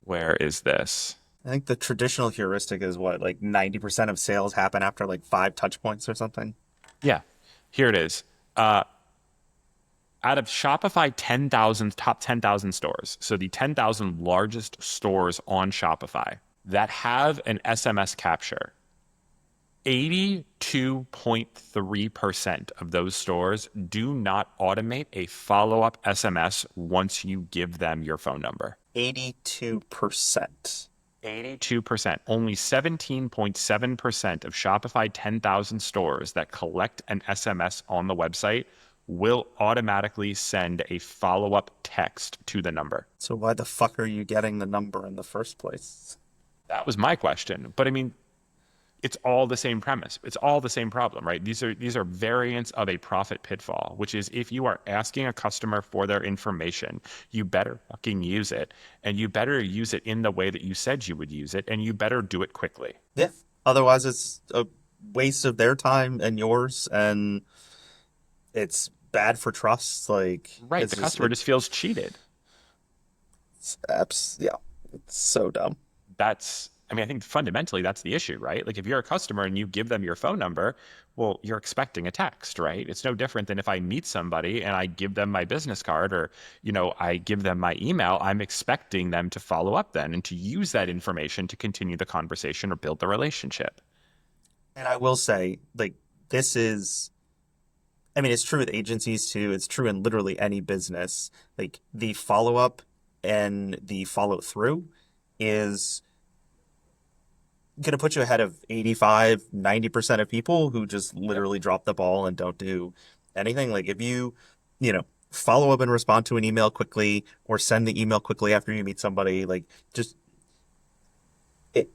Where is this? I think the traditional heuristic is what, like 90% of sales happen after like 5 touch points or something. Yeah, here it is. Out of Shopify 10,000 top 10,000 stores, so the 10,000 largest stores on Shopify that have an SMS capture, 82.3% of those stores do not automate a follow-up SMS once you give them your phone number. 82%. 82%. Only 17.7% of Shopify 10,000 stores that collect an SMS on the website will automatically send a follow-up text to the number. So why the fuck are you getting the number in the first place? That was my question. But I mean, it's all the same premise. It's all the same problem, right? These are variants of a profit pitfall, which is if you are asking a customer for their information, you better fucking use it, and you better use it in the way that you said you would use it, and you better do it quickly. Yeah. Otherwise, it's a waste of their time and yours, and it's bad for trust. Like, Right. it's The just, customer just feels cheated. yeah, it's so dumb. I mean, I think fundamentally that's the issue, right? Like if you're a customer and you give them your phone number, well, you're expecting a text, right? It's no different than if I meet somebody and I give them my business card or, I give them my email, I'm expecting them to follow up then and to use that information to continue the conversation or build the relationship. And I will say, like, this is, I mean, it's true with agencies too. It's true in literally any business. Like, the follow up and the follow through is going to put you ahead of 85, 90% of people who just Yep. literally drop the ball and don't do anything. Like, if you know, follow up and respond to an email quickly or send the email quickly after you meet somebody, like, just, it,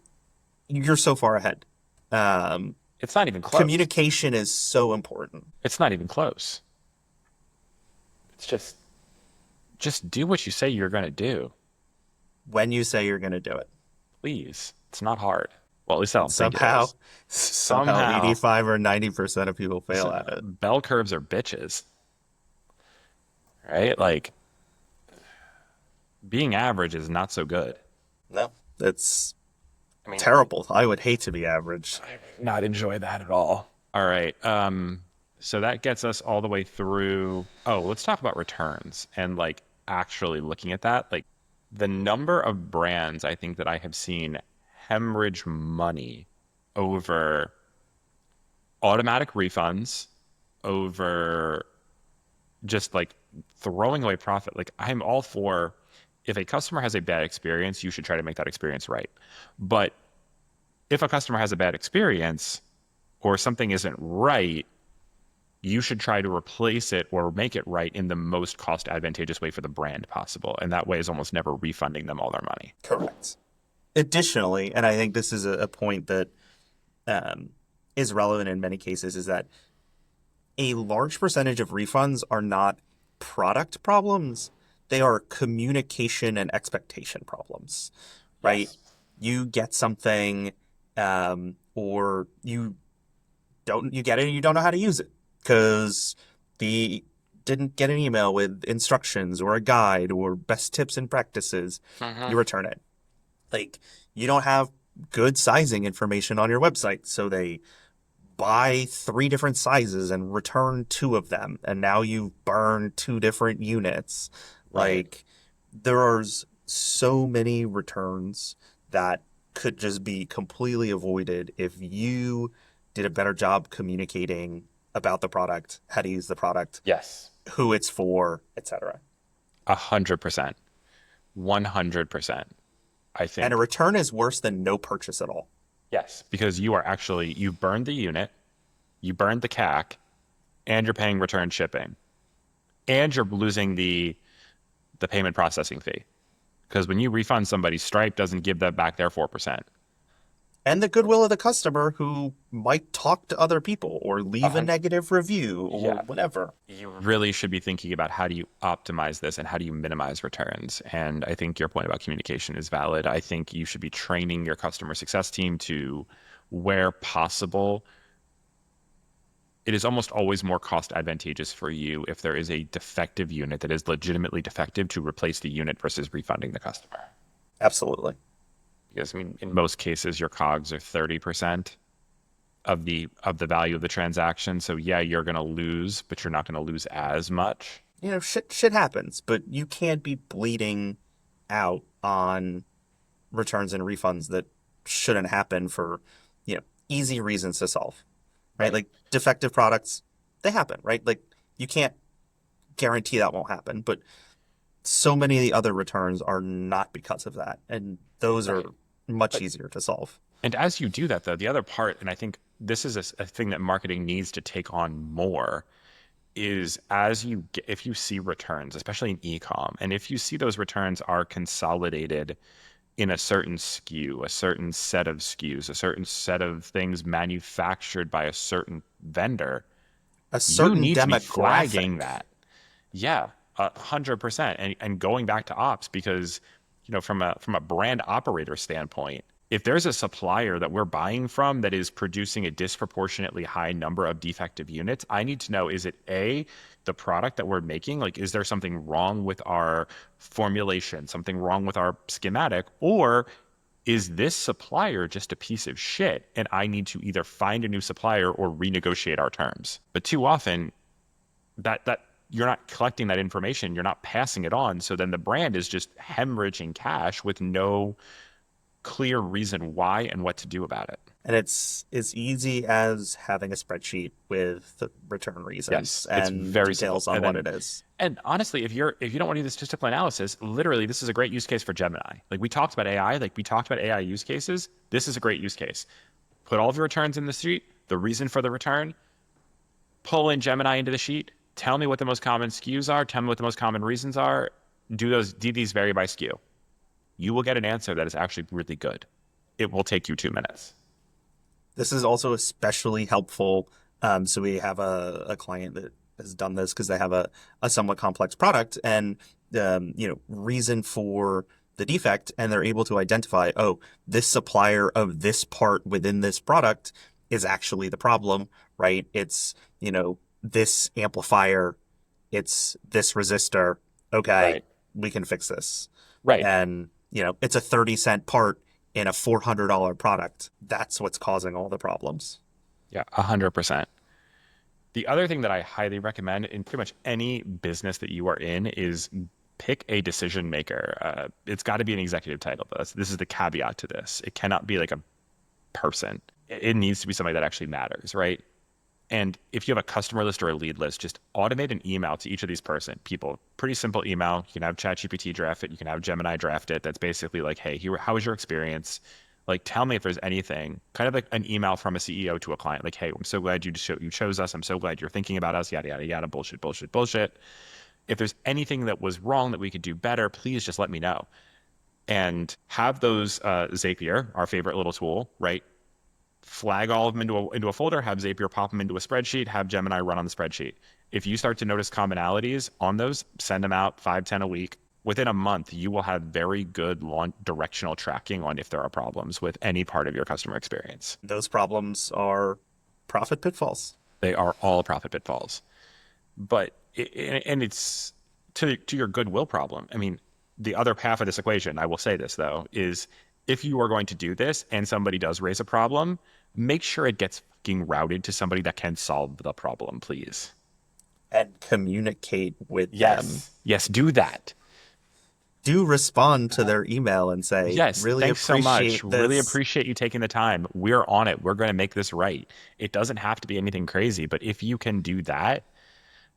you're so far ahead. Um, It's not even close. Communication is so important. It's not even close. It's just do what you say you're going to do. When you say you're going to do it. Please. It's not hard. Well, at least I And don't think it somehow, is. somehow Somehow, 85 or 90% of people fail at it. bell curves are bitches, right? Like being average is not so good. No, it's I mean, terrible. I would hate to be average. not enjoy that at all. All right. So that gets us all the way through. Oh, let's talk about returns and like actually looking at that. Like the number of brands I think that I have seen hemorrhage money over automatic refunds, over just like throwing away profit. Like I'm all for if a customer has a bad experience, you should try to make that experience right. But if a customer has a bad experience or something isn't right, you should try to replace it or make it right in the most cost advantageous way for the brand possible. And that way is almost never refunding them all their money. Correct. Additionally, and I think this is a point that um, is relevant in many cases, is that a large percentage of refunds are not product problems. They are communication and expectation problems, right? Yes. You get something, or you get it and you don't know how to use it because the didn't get an email with instructions or a guide or best tips and practices. Hmm. You return it. Like, you don't have good sizing information on your website, so they buy three different sizes and return two of them, and now you burn two different units. Right. Like, there's so many returns that could just be completely avoided if you did a better job communicating about the product, how to use the product, Yes. who it's for, etc. 100%. 100%. I And a think. return is worse than no purchase at all. Yes. Because you burned the unit, you burned the CAC, and you're paying return shipping. And you're losing the payment processing fee. Because when you refund somebody, Stripe doesn't give them back their 4%. And the goodwill of the customer who might talk to other people or A leave a hun- negative review or Yeah. whatever. You really should be thinking about how do you optimize this and how do you minimize returns. And I think your point about communication is valid. I think you should be training your customer success team to, where possible, it is almost always more cost advantageous for you if there is a defective unit that is legitimately defective to replace the unit versus refunding the customer. Absolutely. Because I mean, in most cases, your COGS are 30% of the value of the transaction. So yeah, you're going to lose, but you're not going to lose as much. shit happens, but you can't be bleeding out on returns and refunds that shouldn't happen for, easy reasons to solve, right? Right. Like defective products, they happen, right? Like you can't guarantee that won't happen, but so many of the other returns are not because of that, and those are Right. much But easier to solve. and as you do that though, the other part, and I think this is a thing that marketing needs to take on more, is if you see returns, especially in e-com, and if you see those returns are consolidated in a certain SKU, a certain set of SKUs, a certain set of things manufactured by a certain vendor, A you certain need to be flagging demographic. that. Yeah, 100%. And going back to ops, because from a brand operator standpoint, if there's a supplier that we're buying from that is producing a disproportionately high number of defective units, I need to know, is it A, the product that we're making? Like, is there something wrong with our formulation, something wrong with our schematic, or is this supplier just a piece of shit and I need to either find a new supplier or renegotiate our terms? But too often that you're not collecting that information, you're not passing it on. So then the brand is just hemorrhaging cash with no clear reason why and what to do about it. And it's as easy as having a spreadsheet with the return reasons Yes, it's and very simple. details on what it is. And honestly, if you don't want to do the statistical analysis, literally this is a great use case for Gemini. Like we talked about AI, like we talked about AI use cases. This is a great use case. Put all of your returns in the sheet, the reason for the return, pull in Gemini into the sheet, tell me what the most common SKUs are, tell me what the most common reasons are, do these vary by SKU? You will get an answer that is actually really good. It will take you 2 minutes. This is also especially helpful. So we have a client that has done this because they have a somewhat complex product and reason for the defect, and they're able to identify, oh, this supplier of this part within this product is actually the problem, right? It's, this amplifier, it's this resistor. Okay, Right. we can fix this. Right. And, it's a 30-cent part in a $400 product. That's what's causing all the problems. Yeah, 100%. The other thing that I highly recommend in pretty much any business that you are in is pick a decision maker. It's got to be an executive title, but this is the caveat to this. It cannot be like a person. It needs to be somebody that actually matters, right? And if you have a customer list or a lead list, just automate an email to each of these people. Pretty simple email. You can have ChatGPT draft it. You can have Gemini draft it. That's basically like, hey, how was your experience? Like, tell me if there's anything. Kind of like an email from a CEO to a client. Like, hey, I'm so glad you chose us. I'm so glad you're thinking about us. Yada yada yada. Bullshit, bullshit, bullshit. If there's anything that was wrong that we could do better, please just let me know. And have those Zapier, our favorite little tool, right? Flag all of them into a folder, have Zapier pop them into a spreadsheet, have Gemini run on the spreadsheet. If you start to notice commonalities on those, send them out 5, 10 a week. Within a month, you will have very good directional tracking on if there are problems with any part of your customer experience. Those problems are profit pitfalls. They are all profit pitfalls. But and it's to your goodwill problem. I mean, the other half of this equation, I will say this though, is if you are going to do this and somebody does raise a problem, make sure it gets fucking routed to somebody that can solve the problem, please. And communicate with them. Yes. Yes, do that. Do respond to their email and say, Yes, really thanks so much. appreciate Really this. appreciate you taking the time. We're on it. We're going to make this right. It doesn't have to be anything crazy, but if you can do that,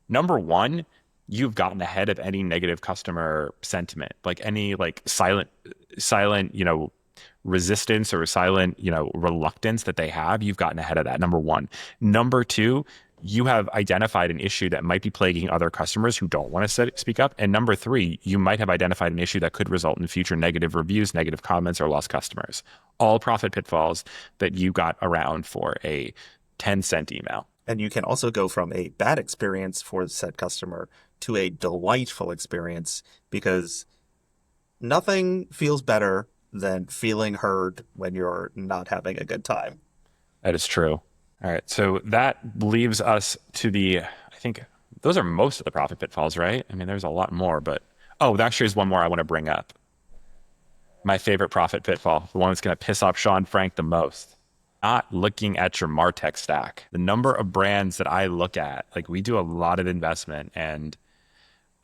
number one, you've gotten ahead of any negative customer sentiment, like any like silent, resistance or silent, reluctance that they have. You've gotten ahead of that. Number one. Number two, you have identified an issue that might be plaguing other customers who don't want to speak up. And number three, you might have identified an issue that could result in future negative reviews, negative comments, or lost customers. All profit pitfalls that you got around for a 10-cent email. And you can also go from a bad experience for said customer to a delightful experience, because nothing feels better than feeling heard when you're not having a good time. That is true. All right. So that leaves us to I think those are most of the profit pitfalls, right? I mean, there's a lot more, but oh, actually, there's one more I want to bring up. My favorite profit pitfall, the one that's going to piss off Sean Frank the most. Not looking at your MarTech stack. The number of brands that I look at, like we do a lot of investment, and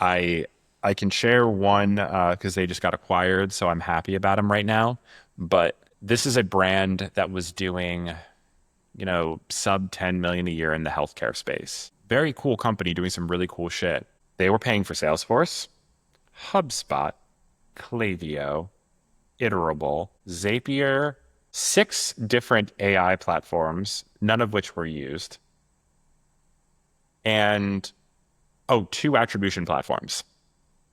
I I can share one because they just got acquired, so I'm happy about them right now. But this is a brand that was doing, sub 10 million a year in the healthcare space. Very cool company doing some really cool shit. They were paying for Salesforce, HubSpot, Klaviyo, Iterable, Zapier, six different AI platforms, none of which were used, and two attribution platforms.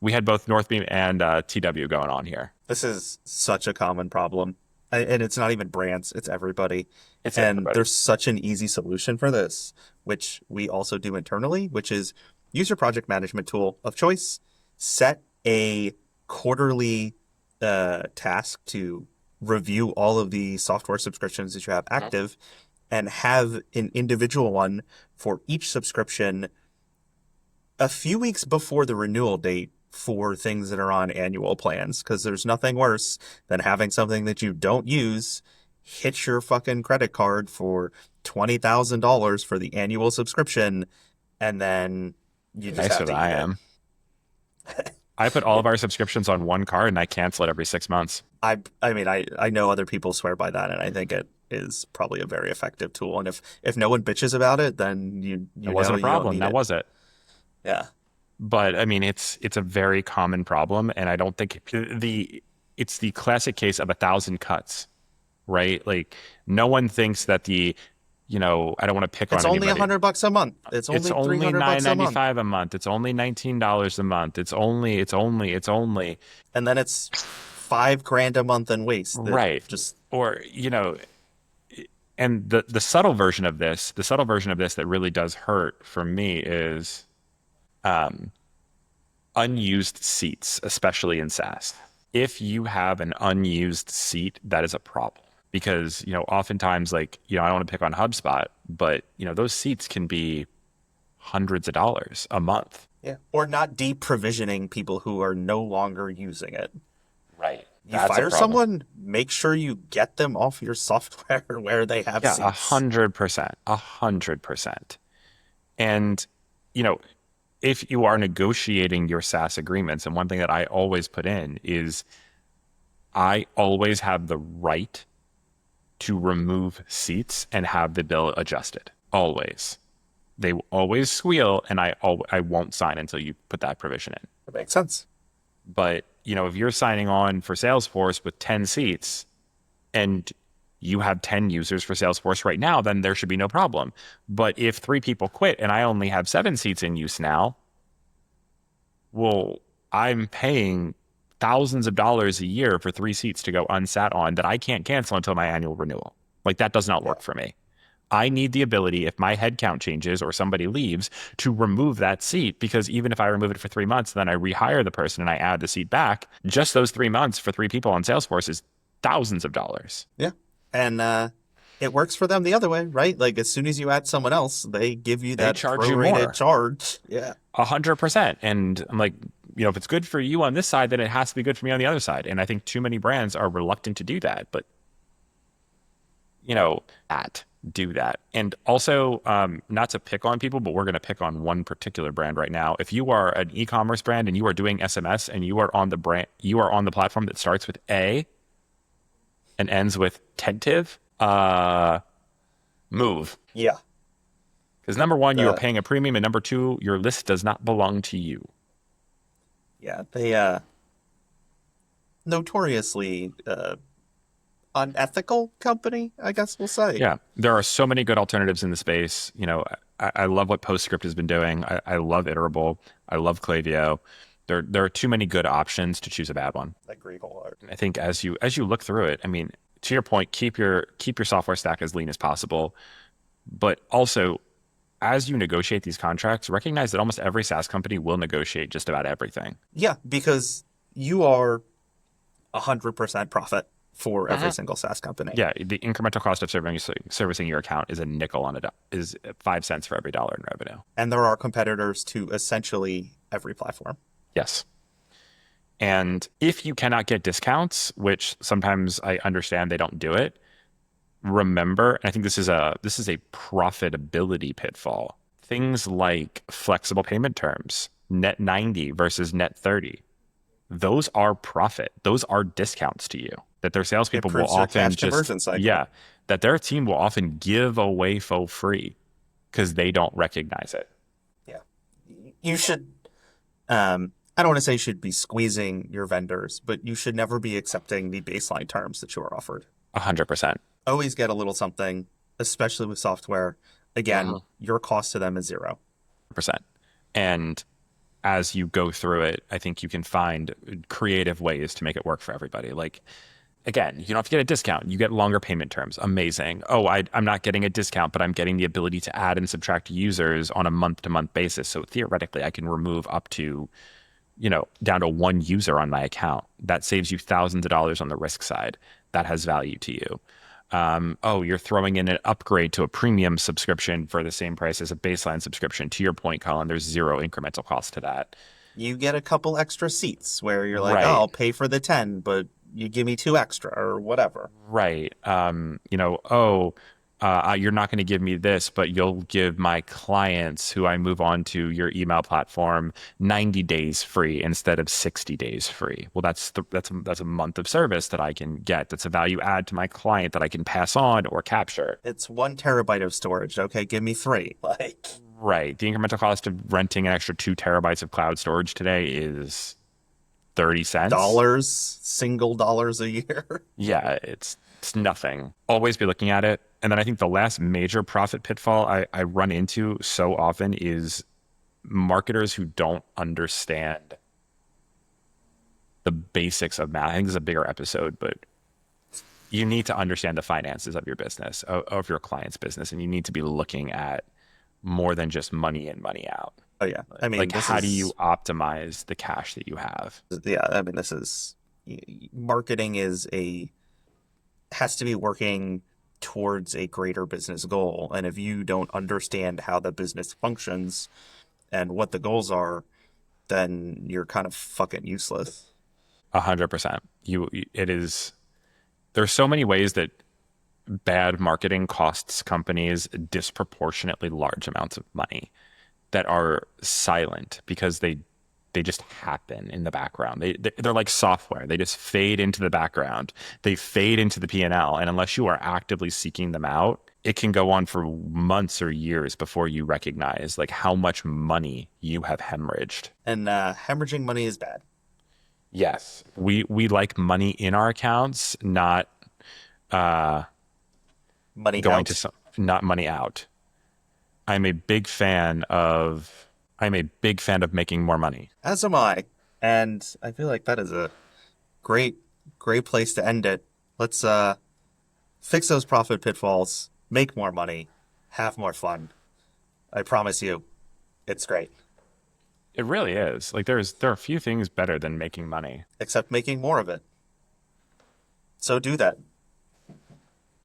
We had both Northbeam and TW going on here. This is such a common problem. And it's not even brands, it's everybody. It's And everybody. there's such an easy solution for this, which we also do internally, which is use your project management tool of choice, set a quarterly task to review all of the software subscriptions that you have active, and have an individual one for each subscription a few weeks before the renewal date for things that are on annual plans, because there's nothing worse than having something that you don't use hit your fucking credit card for $20,000 for the annual subscription, and then you just Nicer have than to I eat it. am. I put all of our subscriptions on one card and I cancel it every 6 months. I know other people swear by that, and I think it is probably a very effective tool. And if no one bitches about it, then It you know wasn't a you don't problem. need Now it. was it? Yeah. But I mean, it's a very common problem, and I don't think it's the classic case of a thousand cuts, right? Like no one thinks that I don't want to pick It's on only anybody. $100 a month. It's It's only three only hundred nine bucks a ninety month. five a month. It's only $19 a month. It's only And then it's 5 grand a month in waste that right. just Or, and the subtle version of this that really does hurt for me is um, unused seats, especially in SaaS. If you have an unused seat, that is a problem because, oftentimes I don't want to pick on HubSpot, but, those seats can be hundreds of dollars a month. yeah, or not deprovisioning people who are no longer using it. Right. You That's a fire problem. someone, make sure you get them off your software where they have Yeah, a seats. 100%, 100%. And, you know, if you are negotiating your SaaS agreements, and one thing that I always put in is I always have the right to remove seats and have the bill adjusted. Always. They will always squeal, and I won't sign until you put that provision in. That makes sense. But, if you're signing on for Salesforce with 10 seats and you have 10 users for Salesforce right now, then there should be no problem. But if three people quit and I only have 7 seats in use now, well, I'm paying thousands of dollars a year for 3 seats to go unsat on that I can't cancel until my annual renewal. Like that does not Yeah. work for me. I need the ability, if my headcount changes or somebody leaves, to remove that seat because even if I remove it for 3 months, then I rehire the person and I add the seat back, just those 3 months for three people on Salesforce is thousands of dollars. Yeah. And it works for them the other way, right? Like as soon as you add someone else, they give you They that charge you prorated more. charge. Yeah. 100%. And I'm like, if it's good for you on this side, then it has to be good for me on the other side. And I think too many brands are reluctant to do that. But, do that. And also, not to pick on people, but we're going to pick on one particular brand right now. If you are an e-commerce brand and you are doing SMS and you are on the platform that starts with A and ends with tentative, move. Yeah. Because number one, you are The paying a premium, and number two, your list does not belong to you. yeah, they notoriously unethical company, I guess we'll say. Yeah, there are so many good alternatives in the space. I love what PostScript has been doing. I love Iterable. I love Klaviyo. There are too many good options to choose a bad one. Agree wholeheartedly. I think as you look through it, I mean, to your point, keep your software stack as lean as possible, but also as you negotiate these contracts, recognize that almost every SaaS company will negotiate just about everything. Yeah, because you are 100% profit for every Mhm. single SaaS company. Yeah, the incremental cost of servicing your account is a nickel on is 5 cents for every dollar in revenue. And there are competitors to essentially every platform. Yes. And if you cannot get discounts, which sometimes I understand they don't do it, remember, and I think this is a profitability pitfall. Things like flexible payment terms, net 90 versus net 30. Those are profit. Those are discounts to you that their salespeople will Improves their often cash just, conversion cycle. yeah, that their team will often give away for free because they don't recognize it. Yeah. You should, I don't want to say you should be squeezing your vendors, but you should never be accepting the baseline terms that you are offered. 100%. Always get a little something, especially with software. Again, your cost to them is zero. 100%. And as you go through it, I think you can find creative ways to make it work for everybody. Like, again, you don't have to get a discount. You get longer payment terms. Amazing. Oh, I'm not getting a discount, but I'm getting the ability to add and subtract users on a month to month basis. So theoretically, I can remove up to, down to one user on my account. That saves you thousands of dollars on the risk side. That has value to you. Oh, you're throwing in an upgrade to a premium subscription for the same price as a baseline subscription. To your point, Colin, there's zero incremental cost to that. You get a couple extra seats where you're like, oh, Right. I'll pay for the 10, but you give me two extra or whatever. Right. Oh, you're not going to give me this, but you'll give my clients who I move on to your email platform 90 days free instead of 60 days free. Well, that's a month of service that I can get. That's a value add to my client that I can pass on or capture. It's 1 terabyte of storage. Okay, give me three. Like Right. The incremental cost of renting an extra 2 terabytes of cloud storage today is 30 cents. dollars, single dollars a year. Yeah, it's nothing. Always be looking at it. And then I think the last major profit pitfall I run into so often is marketers who don't understand the basics of math. I think this is a bigger episode, but you need to understand the finances of your business, of your client's business, and you need to be looking at more than just money in, money out. Oh yeah. I mean, Like, this how do you is optimize the cash that you have? yeah, I mean, this is marketing is a has to be working towards a greater business goal. And if you don't understand how the business functions and what the goals are, then you're kind of fucking useless. 100%. It is, there's so many ways that bad marketing costs companies disproportionately large amounts of money that are silent because they just happen in the background. They're like software. They just fade into the background. They fade into the P&L, and unless you are actively seeking them out, it can go on for months or years before you recognize like how much money you have hemorrhaged. And hemorrhaging money is bad. Yes, we like money in our accounts, not uh, Money going to out. not money out. I'm a big fan of I'm a big fan of making more money. As am I. And I feel like that is a great, great place to end it. Let's fix those profit pitfalls, make more money, have more fun. I promise you, it's great. It really is. Like there are a few things better than making money. Except making more of it. So do that.